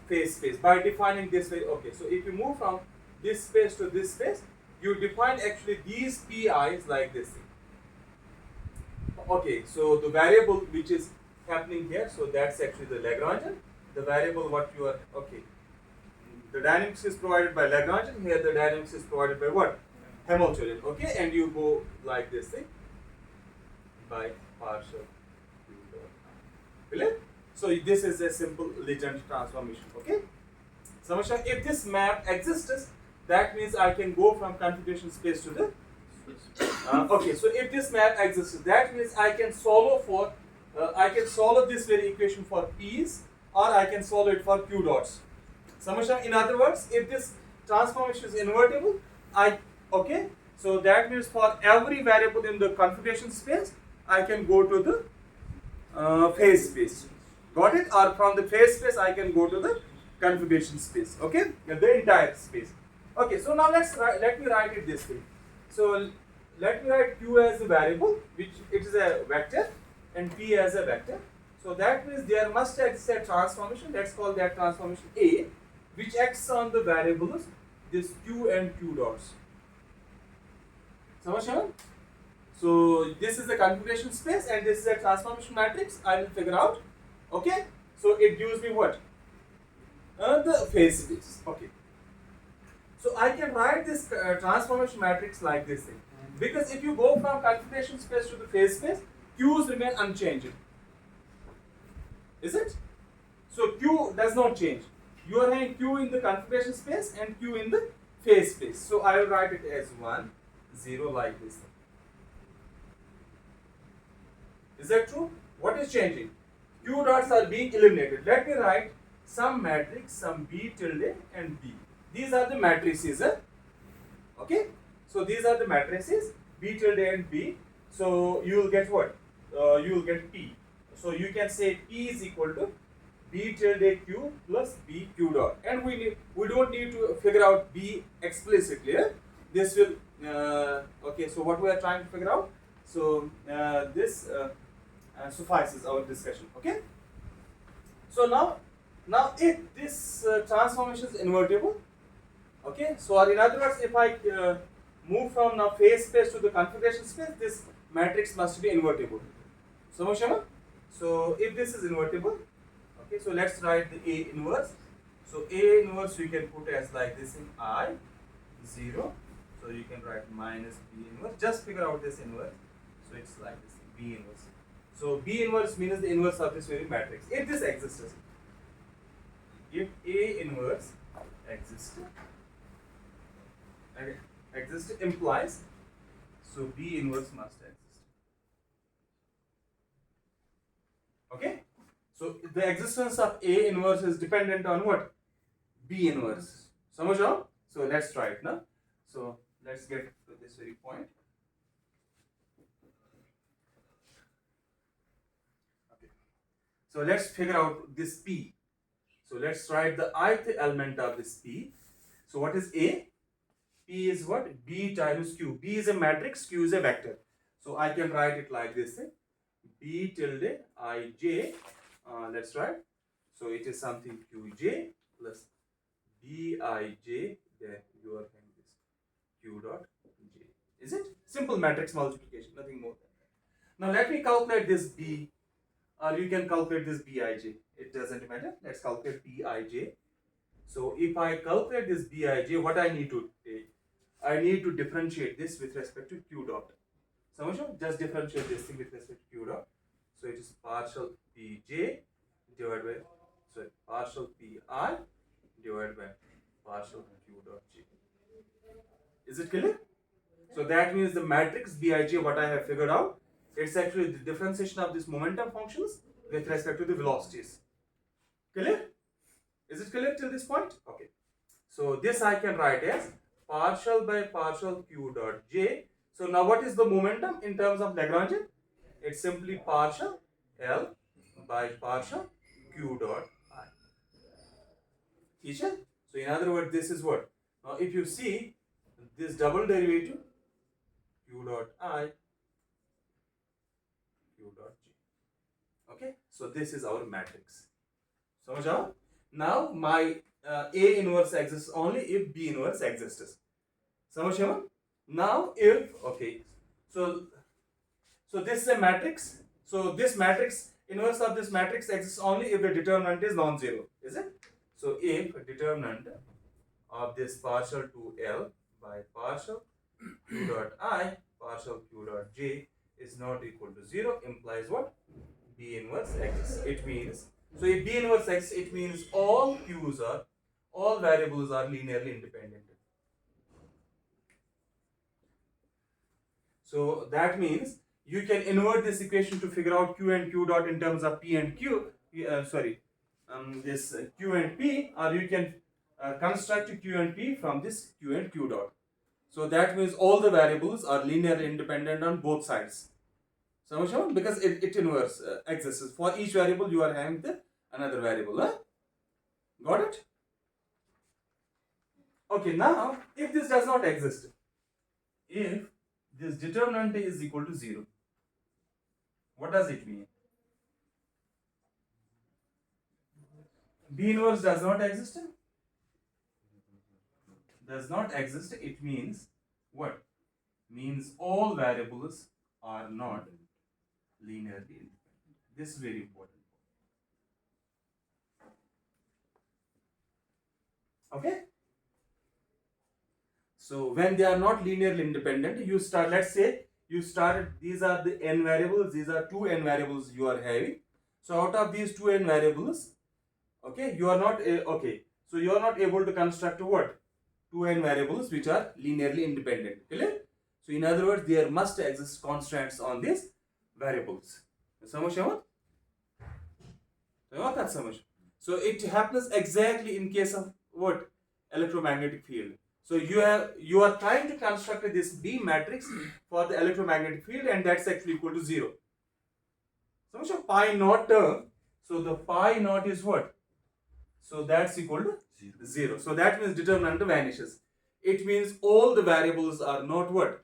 phase space by defining this way. Okay, so if you move from this space to this space, you define actually these PIs like this thing. Okay, so the variable which is happening here, so that's actually the Lagrangian. The variable what you are, okay, the dynamics is provided by Lagrangian, here the dynamics is provided by what? Hamiltonian, okay, and you go like this thing by partial Q dot. Clear? So this is a simple Legendre transformation, okay? So if this map exists, that means I can go from configuration space to the okay. So if this map exists, that means I can solve for this very equation for P's, or I can solve it for Q dots. In other words, if this transformation is invertible, okay. So that means for every variable in the configuration space, I can go to the phase space. Got it? Or from the phase space, I can go to the configuration space. Okay, the entire space. Okay. So now let me write it this way. So let me write Q as a variable, which it is a vector, and P as a vector. So that means there must exist a transformation. Let's call that transformation A, which acts on the variables this Q and Q dots. So this is the configuration space and this is a transformation matrix. I will figure out. Okay. So it gives me what? The phase space. Okay. So I can write this transformation matrix like this thing. Because if you go from configuration space to the phase space, Q's remain unchanged. Is it? So Q does not change. You are having Q in the configuration space and Q in the phase space. So I will write it as 1, 0 like this. Is that true? What is changing? Q dots are being eliminated. Let me write some matrix, some B tilde and B. These are the matrices. Okay? So these are the matrices B tilde and B. So you will get what? You will get P. So you can say P is equal to B tilde Q plus B Q dot. And we don't need to figure out B explicitly. This will okay. So what we are trying to figure out? So this suffices our discussion. Okay. So now if this transformation is invertible, okay. So or in other words, if I move from now phase space to the configuration space, this matrix must be invertible. So if this is invertible, okay. So let's write the A inverse. So A inverse you can put as like this in I 0. So you can write minus B inverse. Just figure out this inverse. So it's like this B inverse. So B inverse means the inverse of this very matrix. If this exists, if A inverse exists, implies so B inverse must exist. Okay. So the existence of A inverse is dependent on what? B inverse. Samajh? So let's try it now. So let's get to this very point. So let's figure out this P. So let's write the ith element of this P. So what is A? P is what? B times Q. B is a matrix, Q is a vector. So I can write it like this. B tilde ij. Let's write. So it is something Qj plus Bij. Then you are having this Q dot J. Is it? Simple matrix multiplication, nothing more than that. Now let me calculate this B. Or you can calculate this Bij. It doesn't matter. Let's calculate Bij. So if I calculate this Bij, what I need to take? I need to differentiate this with respect to Q dot. So just differentiate this thing with respect to Q dot. So it is partial Pj divided by partial Pi divided by partial Q dot J. Is it clear? So that means the matrix Bij, what I have figured out, it's actually the differentiation of these momentum functions with respect to the velocities. Clear? Is it clear till this point? Okay. So this I can write as partial by partial Q dot J. So now what is the momentum in terms of Lagrangian? It's simply partial L by partial Q dot I. Teacher? So in other words, this is what? Now if you see this double derivative Q dot I, Q dot J. Okay, so this is our matrix. So now my A inverse exists only if B inverse exists. Now if okay, so this is a matrix. So this matrix inverse of this matrix exists only if the determinant is non-zero. Is it? So if determinant of this partial to L by partial Q dot I partial Q dot J is not equal to 0 implies what? B inverse exists. It means, so if B inverse exists, it means all variables are linearly independent. So that means you can invert this equation to figure out Q and Q dot in terms of P and Q. This Q and P, or you can construct Q and P from this Q and Q dot. So that means all the variables are linearly independent on both sides. So because it inverse exists. For each variable you are having another variable. Got it? Okay, now if this does not exist, if this determinant is equal to 0, what does it mean? B inverse does not exist? Does not exist, it means what? Means all variables are not linearly independent. This is very important. Okay? So when they are not linearly independent, you start, let's say you started, these are the n variables, these are two n variables you are having. So out of these two n variables, okay, you are not, okay, so you are not able to construct what? Two n variables which are linearly independent. Clear? So in other words, there must exist constants on these variables. समझ समझ? That's समझ. So it happens exactly in case of what? Electromagnetic field. So you are trying to construct this B matrix for the electromagnetic field, and that's actually equal to 0. So pi naught term. So the pi naught is what? So that's equal to 0. So that means determinant vanishes. It means all the variables are not what?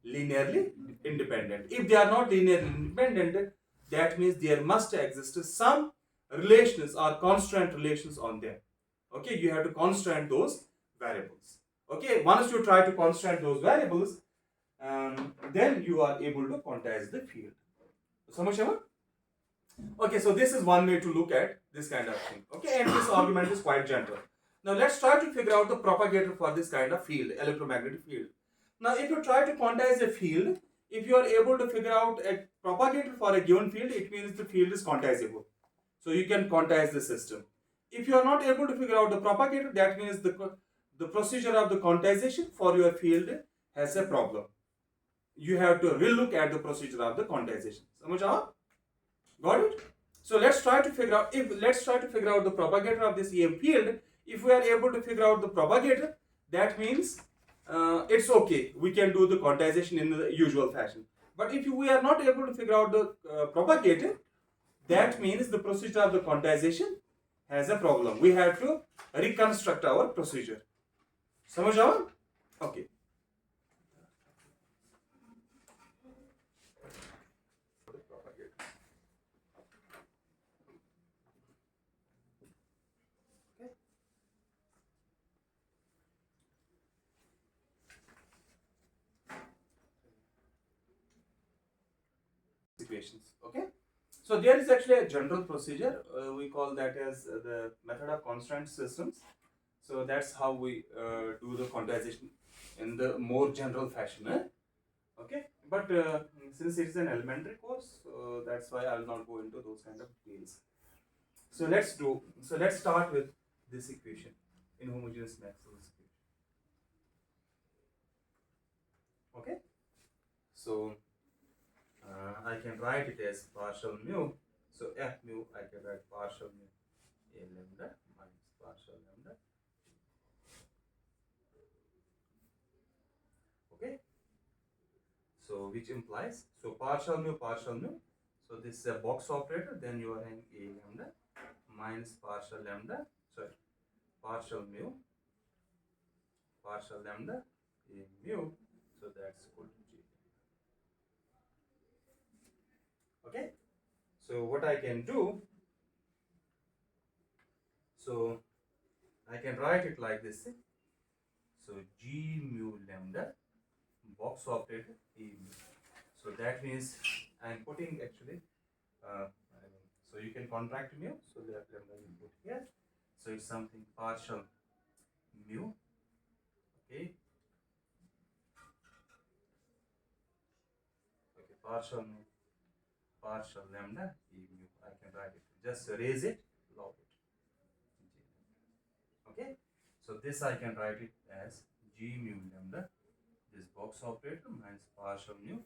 Linearly independent. If they are not linearly independent, that means there must exist some relations or constant relations on them. Okay, you have to constant those variables. Okay, once you try to constant those variables, then you are able to quantize the field. समझ समझ? Okay, so this is one way to look at this kind of thing. Okay, and this argument is quite general. Now let's try to figure out the propagator for this kind of field, electromagnetic field. Now if you try to quantize a field, if you are able to figure out a propagator for a given field, it means the field is quantizable. So you can quantize the system. If you are not able to figure out the propagator, that means the procedure of the quantization for your field has a problem. You have to relook at the procedure of the quantization. समझ आओ? Got it? So let's try to figure out the propagator of this EM field. If we are able to figure out the propagator, that means it's okay. We can do the quantization in the usual fashion. But if we are not able to figure out the propagator, that means the procedure of the quantization has a problem. We have to reconstruct our procedure. समझ आओ? Okay. Equations. Okay, so there is actually a general procedure, we call that as the method of constant systems. So that's how we do the quantization in the more general fashion, okay, but since it is an elementary course, that's why I will not go into those kind of details. So let's start with this equation, inhomogeneous Maxwell's equation. Okay, so I can write it as partial mu. So f mu, I can write partial mu a lambda minus partial lambda. Okay. So which implies, so partial mu. So this is a box operator. Then you are having a lambda minus partial lambda. Sorry, partial mu, partial lambda a mu. So that's equal to j. Okay. So what I can do, so I can write it like this. So g mu lambda box operator e mu. So that means I am putting actually, so you can contract mu. So that lambda you put here. So it's something partial mu. Okay. Okay, partial mu, partial lambda e mu. I can write it. Just raise it, log it. Okay. So this I can write it as g mu lambda, this box operator minus partial mu,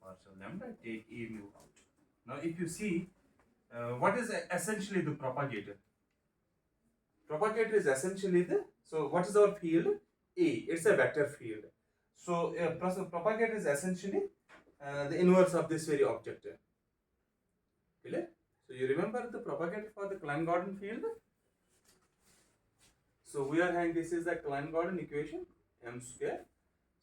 partial lambda, take e mu out. Now if you see, what is essentially the propagator? Propagator is essentially so what is our field? A, it's a vector field. So propagator is essentially the inverse of this very object. Clear? So you remember the propagator for the Klein-Gordon field? So we are having, this is the Klein-Gordon equation, m square.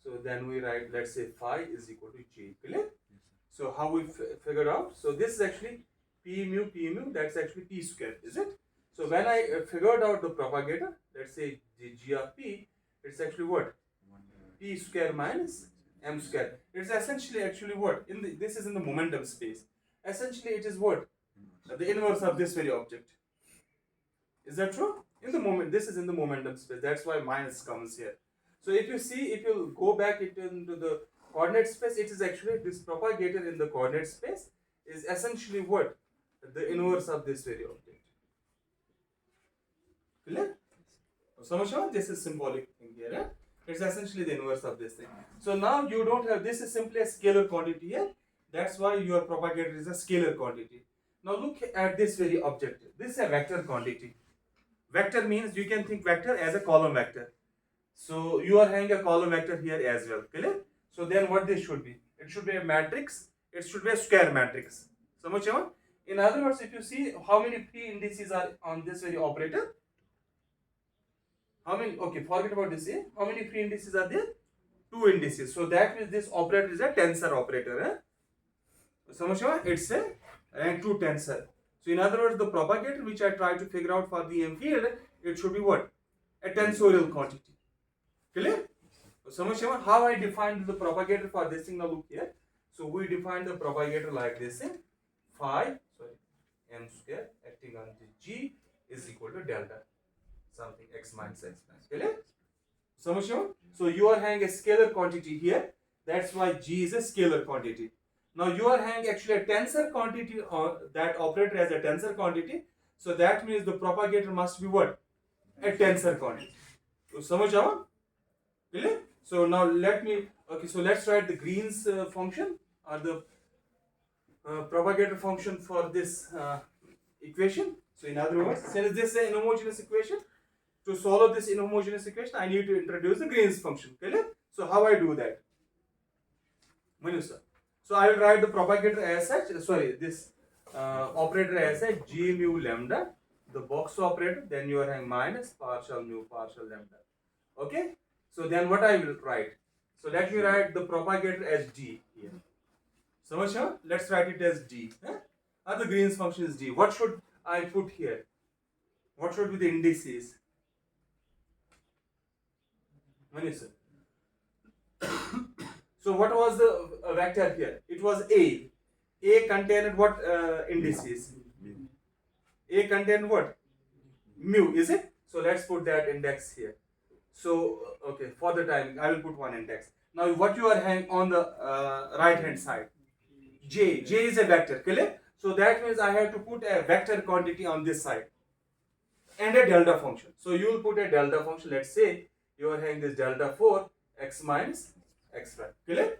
So then we write, let's say phi is equal to j. Clear? Yes, so how we figure out? So this is actually p mu, that's actually p square, is it? So when I figured out the propagator, let's say g of p, it's actually what? P square minus m square. It's It's essentially actually what? This is in the momentum space. Essentially it is what? The inverse of this very object. Is that true? In the moment, this is in the momentum space. That's why minus comes here. So if you see, if you go back into the coordinate space, it is actually this propagator in the coordinate space is essentially what? The inverse of this very object. Clear? So much of this is symbolic thing here. Eh? It's essentially the inverse of this thing. So now you don't have, this is simply a scalar quantity here. That's why your propagator is a scalar quantity. Now look at this very object. This is a vector quantity. Vector means you can think vector as a column vector. So you are having a column vector here as well. Clear? So then what this should be? It should be a matrix. It should be a square matrix. So much on. In other words, if you see how many p indices are on this very operator. How many? Okay, forget about this here. How many free indices are there? 2 indices. So that means this operator is a tensor operator. Eh? So much on. It's a rank 2 tensor. So in other words, the propagator which I try to figure out for the EM field, it should be what? A tensorial quantity. Clear? So much on how I defined the propagator for this thing. Now look here. So we defined the propagator like this in m square acting on the g is equal to delta something x minus x minus. Clear? So much on. So you are having a scalar quantity here. That's why g is a scalar quantity. Now you are having actually a tensor quantity on that operator as a tensor quantity. So that means the propagator must be what? A tensor quantity. So samajh aaya? Clear? So now so let's write the Green's function or the propagator function for this equation. So in other words, since this is an inhomogeneous equation, to solve this inhomogeneous equation, I need to introduce the Green's function. Clear? So how I do that? Manu sir. So I will write the propagator as such, this operator as a g mu lambda, the box operator, then you are having minus partial mu partial lambda. Okay? So then what I will write? So let me write the propagator as d here. So much, huh? Let's write it as d. Or the Green's function is d. What should I put here? What should be the indices? Manu sir. So what was the vector here? It was A. A contained what indices? A contained what? Mu, is it? So let's put that index here. So, okay, for the time, I will put one index. Now, what you are having on the right hand side? J. J is a vector, clear? So that means I have to put a vector quantity on this side. And a delta function. So you will put a delta function. Let's say you are having this delta 4 x minus x prime. Clear?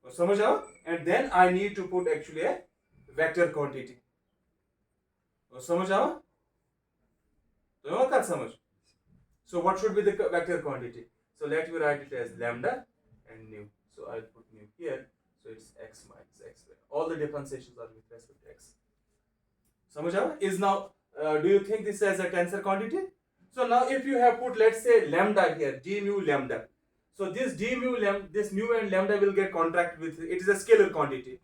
So samajh aaya? And then I need to put actually a vector quantity. So samajh aaya? So what should be the vector quantity? So let me write it as lambda and nu. So I'll put nu here. So it's x minus x prime. All the differentiations are with respect to x. Samajh aaya? Is now do you think this as a tensor quantity? So now if you have put, let's say, lambda here, d mu lambda. So this d mu lambda, this mu and lambda will get contracted with, it is a scalar quantity.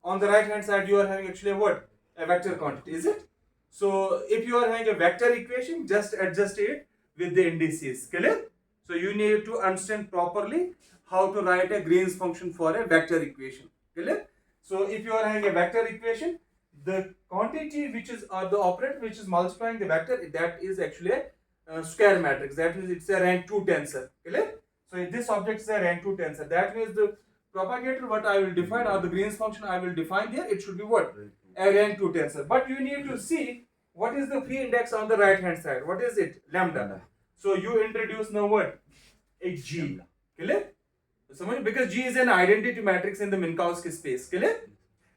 On the right hand side you are having actually a what? A vector quantity, is it? So if you are having a vector equation, just adjust it with the indices, clear? So you need to understand properly how to write a Green's function for a vector equation, clear? So if you are having a vector equation, the quantity which is the operator which is multiplying the vector, that is actually a square matrix. That means it's a rank 2 tensor. Clear? So if this object is a rank 2 tensor, that means the propagator what I will define, or the Green's function I will define there, it should be what? A rank 2 tensor. But you need to see what is the free index on the right hand side. What is it? Lambda. So you introduce now what? A G. Clear? Because G is an identity matrix in the Minkowski space. Clear?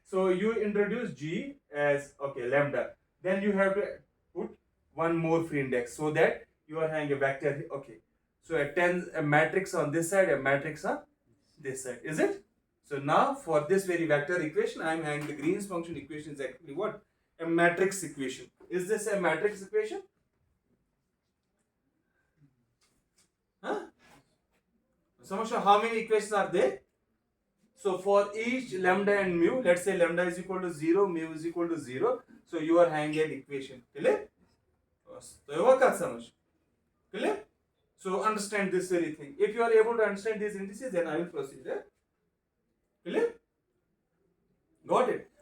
So you introduce G as, okay, lambda. Then you have to put one more free index so that you are having a vector. Okay. So a matrix on this side, a matrix on this side. Is it? So now for this very vector equation, I am having the Green's function equation is actually what? A matrix equation. Is this a matrix equation? Huh? So how many equations are there? So for each lambda and mu, let's say lambda is equal to 0, mu is equal to 0. So you are having an equation. Clear? Clear? So understand this very thing. If you are able to understand these indices, then I will proceed.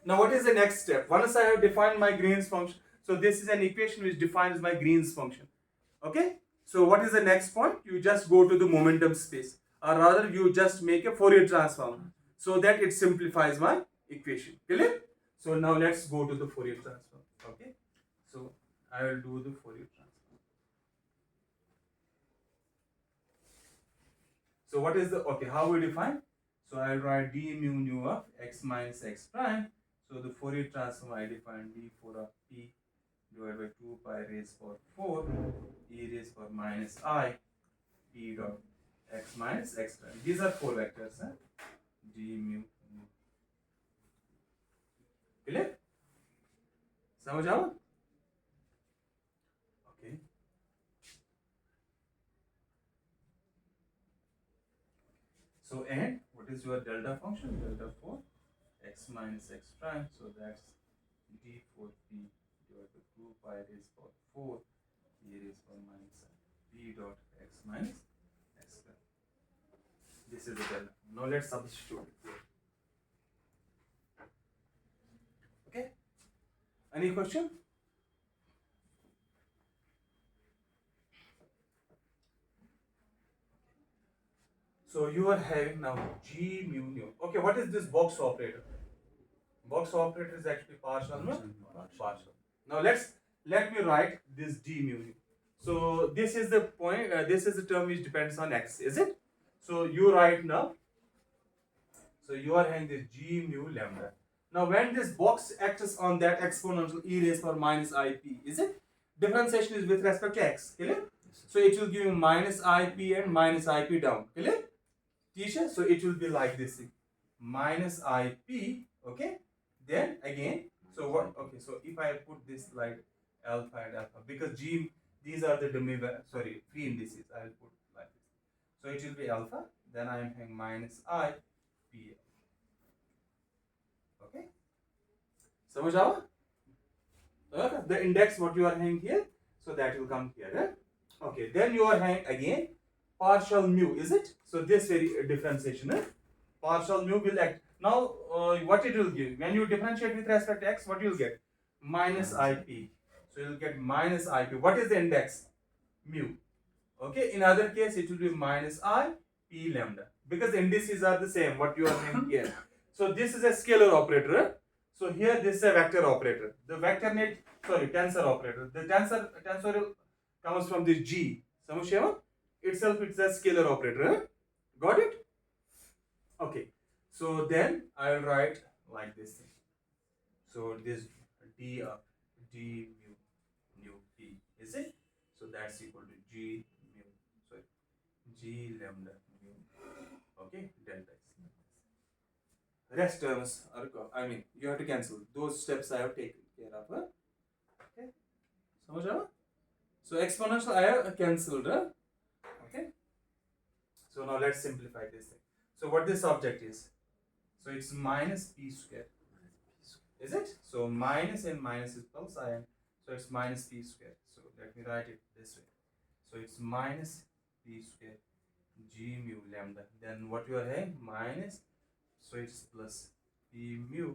Now what is the next step? Once I have defined my Green's function, so this is an equation which defines my Green's function. Okay? So what is the next point? You just go to the momentum space, or rather you just make a Fourier transform so that it simplifies my equation. Clear? So now let's go to the Fourier transform. Okay? So I will do the Fourier transform. So what is the, okay, how we define? So I will write d mu nu of x minus x prime. So the Fourier transform I define d4 of p divided by 2 pi raised power 4 e raised power minus I p dot x minus x prime. These are four vectors. D mu nu. Clear? समझ आओ? Okay. So and what is your delta function? Delta for x minus x prime. So that's d4p divided by 2 pi raised power 4 e raised power minus p dot x minus x prime. This is the delta. Now let's substitute it here. Okay. Any question? So you are having now G mu nu. Okay, what is this box operator? Box operator is actually partial, no? Partial. Now let me write this D mu nu. So this is the point. This is the term which depends on x, is it? So you write now. So you are having this G mu lambda. Now when this box acts on that exponential e raised power minus ip, is it? Differentiation is with respect to x, clear? So it will give you minus ip and minus ip down, clear? Teacher, so it will be like this thing, minus ip, okay? Then again, so what? Okay, so if I put this like alpha and alpha, because g, these are the free indices, I will put like this. So it will be alpha, then I am having minus I p. Okay? समझ आओ? Okay, the index what you are having here, so that will come here. Eh? Okay, then you are having again partial mu, is it? So this very differentiation, partial mu will act. Now what it will give? When you differentiate with respect to x, what you will get? Minus ip. So you will get minus ip. What is the index? Mu. Okay, in other case it will be minus I p lambda, because the indices are the same what you are having here. So this is a scalar operator. So here this is a vector operator. The tensor operator. The tensor comes from this G. Samusheva? Itself it's a scalar operator. Got it? Okay. So then I will write like this thing. So this d of d mu nu p, is it? So that's equal to g lambda mu. Okay, delta x. Rest terms are, I mean, you have to cancel. Those steps I have taken care of. Okay. समझ रहा? So exponential I have cancelled. Okay. So now let's simplify this thing. So what this object is? So it's minus p square. Is it? So minus and minus is plus ion. So it's minus p square. So let me write it this way. So it's minus p square g mu lambda. Then what you are having? Minus. So it's plus p mu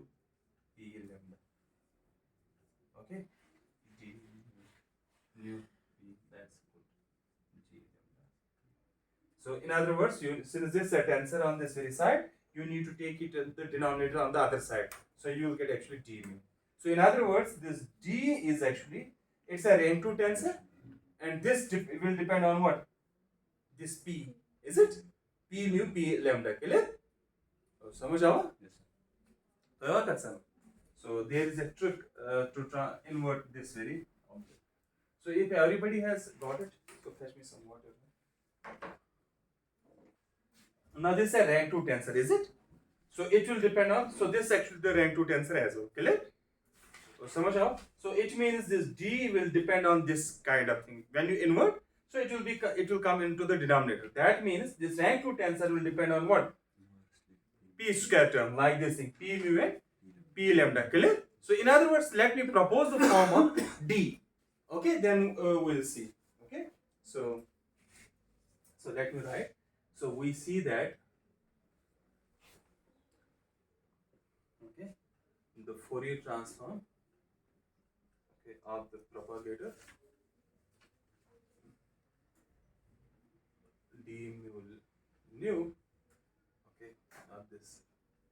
p lambda. Okay? D mu p, that's good. G lambda. So in other words, since this is a tensor on this very side, you need to take it the denominator on the other side. So you will get actually d mu. So in other words, this d is actually, it's a rank 2 tensor, and this will depend on what? This p, is it? P mu p lambda, clear? समझ आओ? Yes, sir. So there is a trick to invert this very object. So if everybody has got it, so fetch me some water. Now this is a rank 2 tensor, is it? So it will depend on, so this is actually the rank 2 tensor as well, clear? So समझ आओ? So it means this d will depend on this kind of thing. When you invert, so it will come into the denominator. That means this rank 2 tensor will depend on what? P square term, like this thing, P mu and P lambda, clear? So in other words, let me propose the form of D. Okay, then we'll see. Okay, so let me write. So we see that. Okay, the Fourier transform, okay, of the propagator d mu nu, okay, of this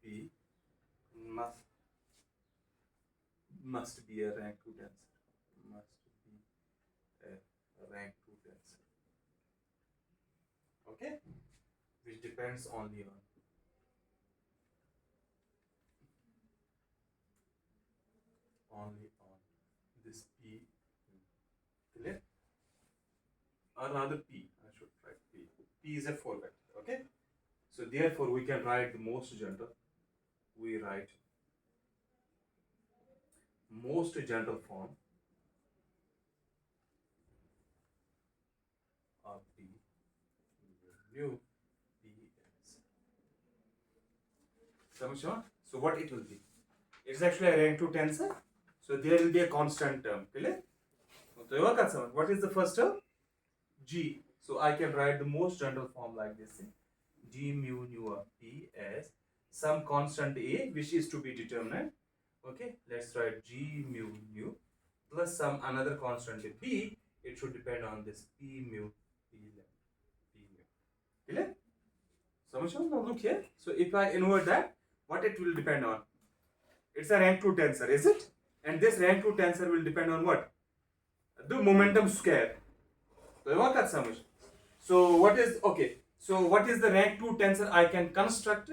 p must be a rank 2 tensor, must be a rank 2 tensor, okay, which depends only on this p, clear? Or rather p, I should write p. P is a 4 vector, okay? So therefore we can write the most general. We write most general form of d mu ds. So what it will be? It's actually a rank 2 tensor. So there will be a constant term, clear? What is the first term? G. So I can write the most general form like this: g mu nu of p as some constant a which is to be determined. Okay, let's write g mu nu plus some another constant b. It should depend on this p mu p lambda p mu. Clear? Now look here. So if I invert that, what it will depend on? It's a rank 2 tensor, is it? And this rank 2 tensor will depend on what? The momentum square. So what is, okay, so what is the rank 2 tensor I can construct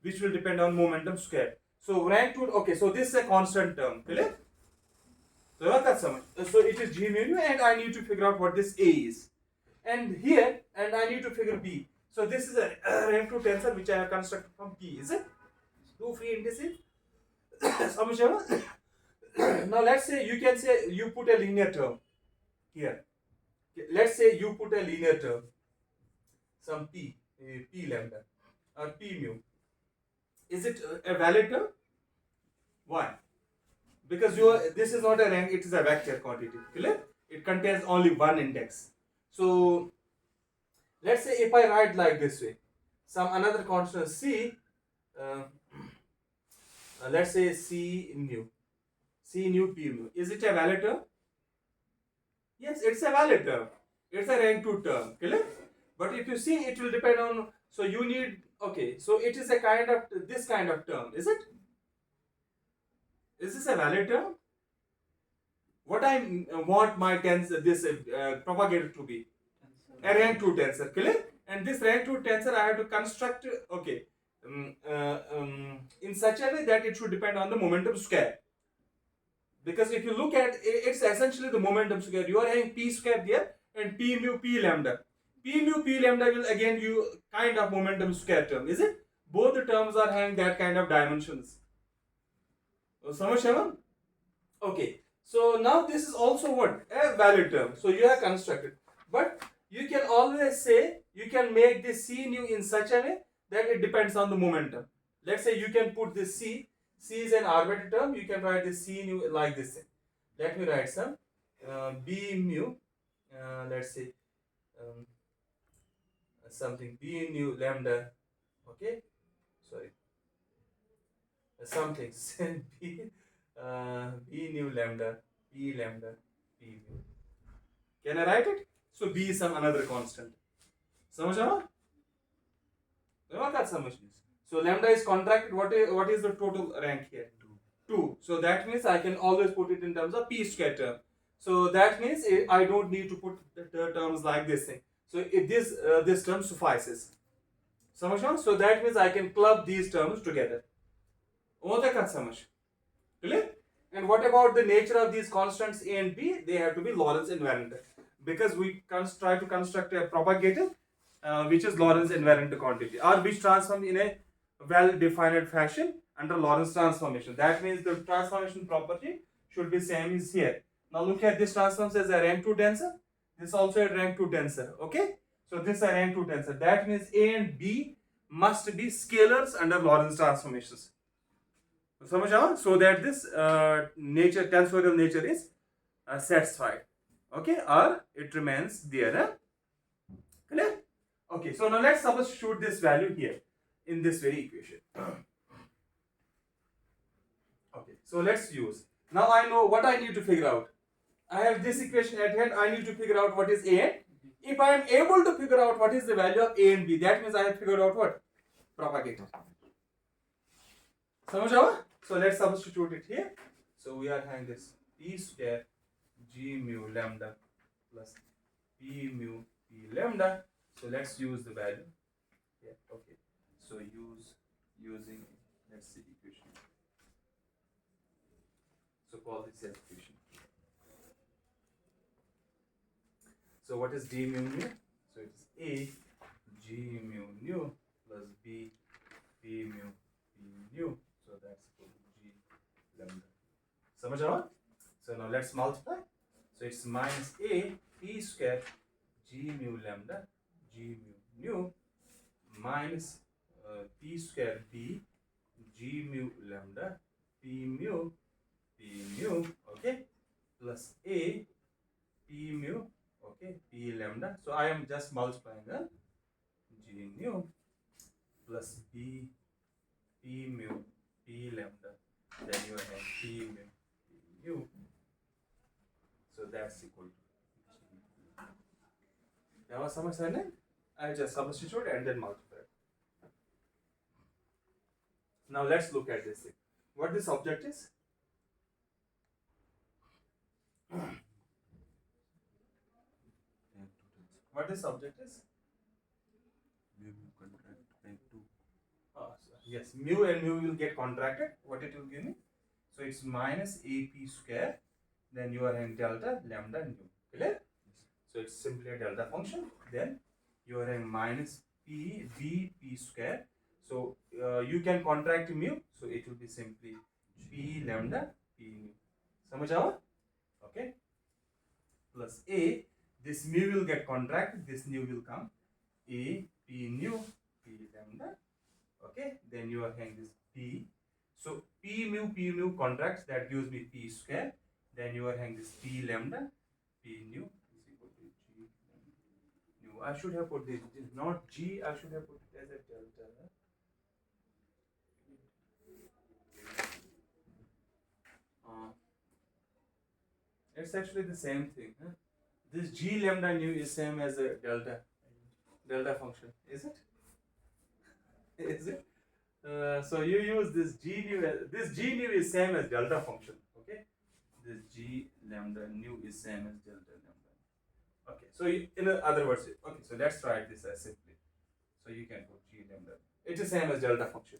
which will depend on momentum square? So rank 2, okay, so this is a constant term, clear? So it is g mu nu and I need to figure out what this a is. And here, and I need to figure b. So this is a rank 2 tensor which I have constructed from p, is it? Two free indices. Now let's say you can say you put a linear term here. Let's say you put a linear term, some p lambda or p mu. Is it a valid term? Why? Because this is not a rank, it is a vector quantity. Clear? It contains only one index. So let's say if I write like this way, some another constant c, let's say c nu p mu. Is it a valid term? Yes, it's a valid term. It's a rank 2 term. Clear? But if you see, it will depend on, so you need, okay, so it is a kind of, this kind of term, is it? Is this a valid term? What I want my tensor, this propagator to be? A rank 2 tensor, clear? And this rank 2 tensor I have to construct, okay, in such a way that it should depend on the momentum square. Because if you look at it, it's essentially the momentum square. You are having p square there and p mu p lambda. P mu p lambda will again you kind of momentum square term, is it? Both the terms are having that kind of dimensions. Okay, so now this is also what? A valid term. So you have constructed. But you can always say, you can make this c nu in such a way that it depends on the momentum. Let's say you can put this c is an arbitrary term. You can write this c nu like this. Let me write some b mu, let's say something b nu lambda, okay, sorry, something b nu lambda p lambda p mu. Can I write it? So b is some another constant. So lambda is contracted. What is the total rank here? 2. So that means I can always put it in terms of p square term. So that means I don't need to put the terms like this thing. So if this term suffices. So that means I can club these terms together. Clear? And what about the nature of these constants a and b? They have to be Lorentz invariant, because we try to construct a propagator which is Lorentz invariant quantity, or which transform in a well-defined fashion under Lorentz transformation. That means the transformation property should be same as here. Now look at this transforms as a rank 2 tensor. This also a rank 2 tensor. Okay. So this is a rank 2 tensor. That means a and b must be scalars under Lorentz transformations. So that this tensorial nature is satisfied. Okay, or it remains there. Clear? Okay, so now let's suppose shoot this value here in this very equation. Okay, So let's use. Now I know what I need to figure out. I have this equation at hand. I need to figure out what is A and if I am able to figure out what is the value of A and B, that means I have figured out what? Propagator. समझ आया? So let's substitute it here. So we are having this P square G mu lambda plus P mu P lambda. So let's use the value. Yeah, okay. So using let's see equation. So call this as equation. So what is D mu nu? So it is A G mu nu plus B P mu P nu. So that's equal to G lambda. समझ आया? So now let's multiply. So it's minus A P square G mu lambda G mu nu minus P square B G mu lambda P mu P mu, okay, plus A P mu, okay, P lambda. So I am just multiplying G nu plus B P mu P lambda. Then you have P mu P mu. So that's equal to G. Now what समझ आया? I just substitute and then multiply. Now let's look at this thing. What this object is? What this object is? Mu contract type 2. Yes, mu and mu will get contracted. What it will give me? So it's minus AP square. Then you are having delta lambda nu. Clear? So it's simply a delta function. Then you are having minus P B P square. So you can contract mu. So it will be simply P lambda P nu. समझ आया? Okay. Plus A. This mu will get contracted. This nu will come. A P nu P lambda. Okay. Then you are having this P. So P mu contracts. That gives me P square. Then you are having this P lambda P nu is equal to G nu. I should have put this not G. I should have put it as a delta. It's actually the same thing. Huh? This G lambda nu is same as a delta function, is it? Is it? So you use this G nu. This G nu is same as delta function. Okay. This G lambda nu is same as delta lambda. Okay. So in other words, okay. So let's write this as simply. So you can put G lambda. It is same as delta function.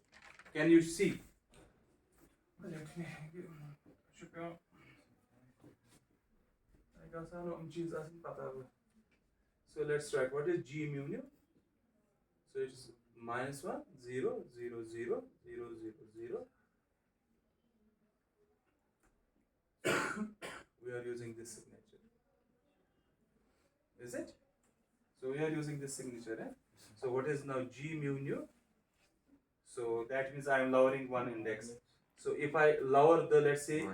Can you see? Let me So let's write what is G mu nu. So it's minus 1 0 0 0 0 0 0. We are using this signature. Is it? So we are using this signature. Eh? So what is now G mu nu? So that means I am lowering one index. So if I lower the, let's say,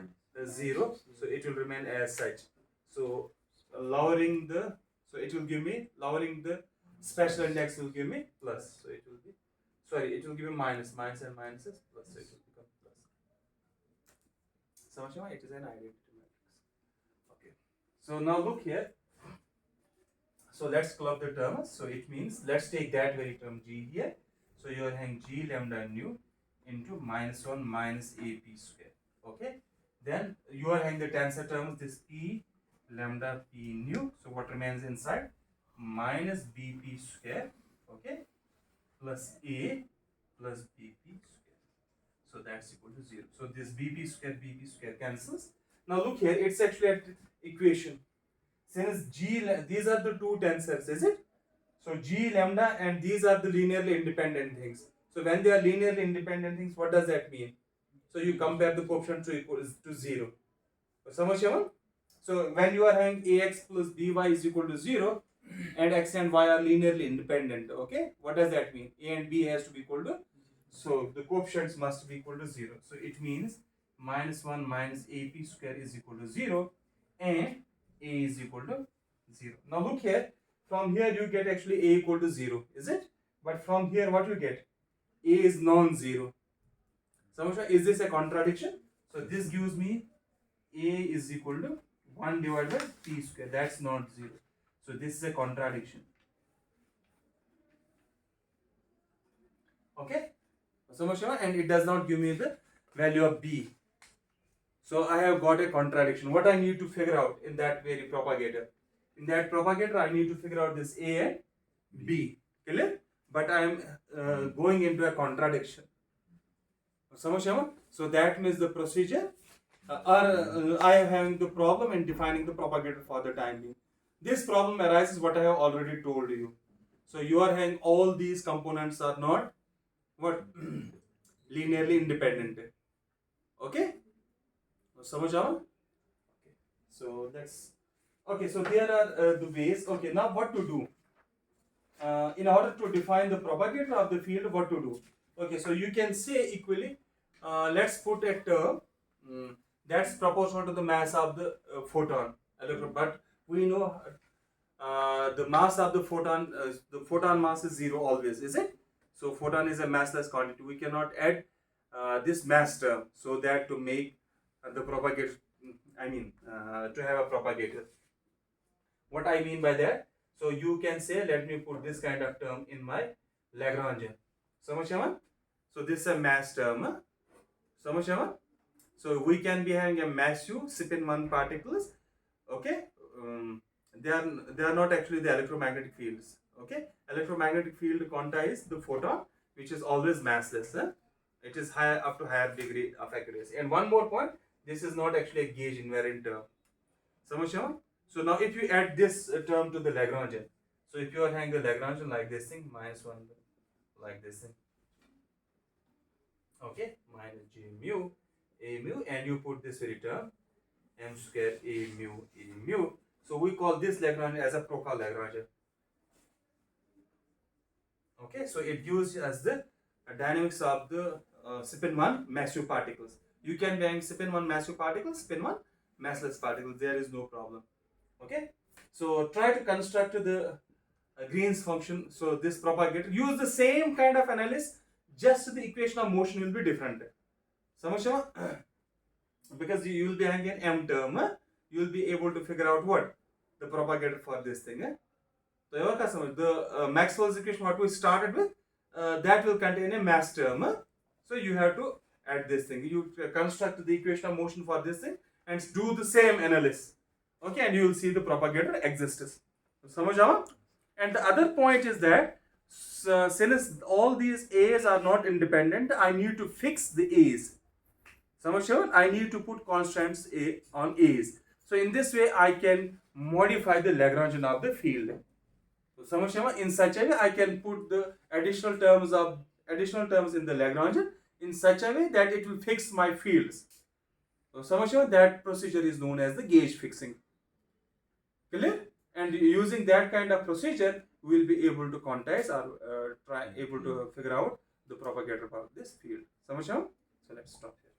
0, so it will remain as such. So lowering the, so it will give me, lowering the special index will give me plus. So it will be, sorry, it will give me minus and minuses plus. So it will become plus. Samajh mein? It is an identity matrix. Okay. So now look here. So let's club the terms. So it means, let's take that very term G here. So you are having G lambda nu into minus 1 minus AP square. Okay. Then you are having the tensor terms, this P lambda P nu. So what remains inside? Minus BP square. Okay. Plus A plus BP square. So that's equal to 0. So this BP square cancels. Now look here, it's actually at equation. Since G, these are the two tensors, is it? So G lambda and these are the linearly independent things. So when they are linearly independent things, what does that mean? So you compare the coefficient to equals to 0. So when you are having ax plus by is equal to 0 and x and y are linearly independent, okay? What does that mean? A and b has to be equal to, so the coefficients must be equal to 0. So it means minus 1 minus AP square is equal to 0 and A is equal to 0. Now look here, from here you get actually A equal to 0, is it? But from here what you get? A is non-zero. Is this a contradiction? So this gives me A is equal to 1 divided by T square. That's not 0. So this is a contradiction. Okay? And it does not give me the value of B. So I have got a contradiction. What I need to figure out in that very propagator? In that propagator, I need to figure out this A and B. Clear? But I am going into a contradiction. So that means the procedure, I am having the problem in defining the propagator for the time being. This problem arises what I have already told you. So you are having all these components are not what linearly independent. Okay? समझ आया? Okay. So that's okay. So there are the ways. Okay. Now what to do? In order to define the propagator of the field, what to do? Okay. So you can say equally. Let's put a term that's proportional to the mass of the photon. But we know the mass of the photon mass is 0 always, is it? So photon is a massless quantity. We cannot add this mass term so that to make the propagator, to have a propagator. What I mean by that? So you can say, let me put this kind of term in my Lagrangian. Samajh? So this is a mass term. Samajh? So we can be having a massive spin-1 particles. Okay, they are not actually the electromagnetic fields. Okay, electromagnetic field quantize the photon, which is always massless. It is higher up to higher degree of accuracy. And one more point, this is not actually a gauge invariant term. Samajh? So now if you add this term to the Lagrangian, so if you are having the Lagrangian like this thing, -1 like this thing. Okay, minus J mu A mu, and you put this very term m square A mu. So we call this Lagrangian as a Procol Lagrangian. Okay, so it gives us the dynamics of the spin-1 massive particles. You can be having spin-1 massive particles, spin-1 massless particles. There is no problem. Okay, so try to construct the Green's function. So this propagator, use the same kind of analysis, just the equation of motion will be different. Samajh? Because you will be having an m term, you will be able to figure out what the propagator for this thing. So the Maxwell's equation what we started with, that will contain a mass term. So you have to add this thing. You construct the equation of motion for this thing and do the same analysis. Okay, and you will see the propagator exists. Samajh aaya? And the other point is that since all these A's are not independent, I need to fix the A's. Samajh? I need to put constants A on A's. So in this way, I can modify the Lagrangian of the field. So samajh? In such a way, I can put the additional terms in the Lagrangian in such a way that it will fix my fields. So samajh? That procedure is known as the gauge fixing. Clear? And using that kind of procedure, we will be able to quantize or able to figure out the propagator of this field. Samajh? So let's stop here.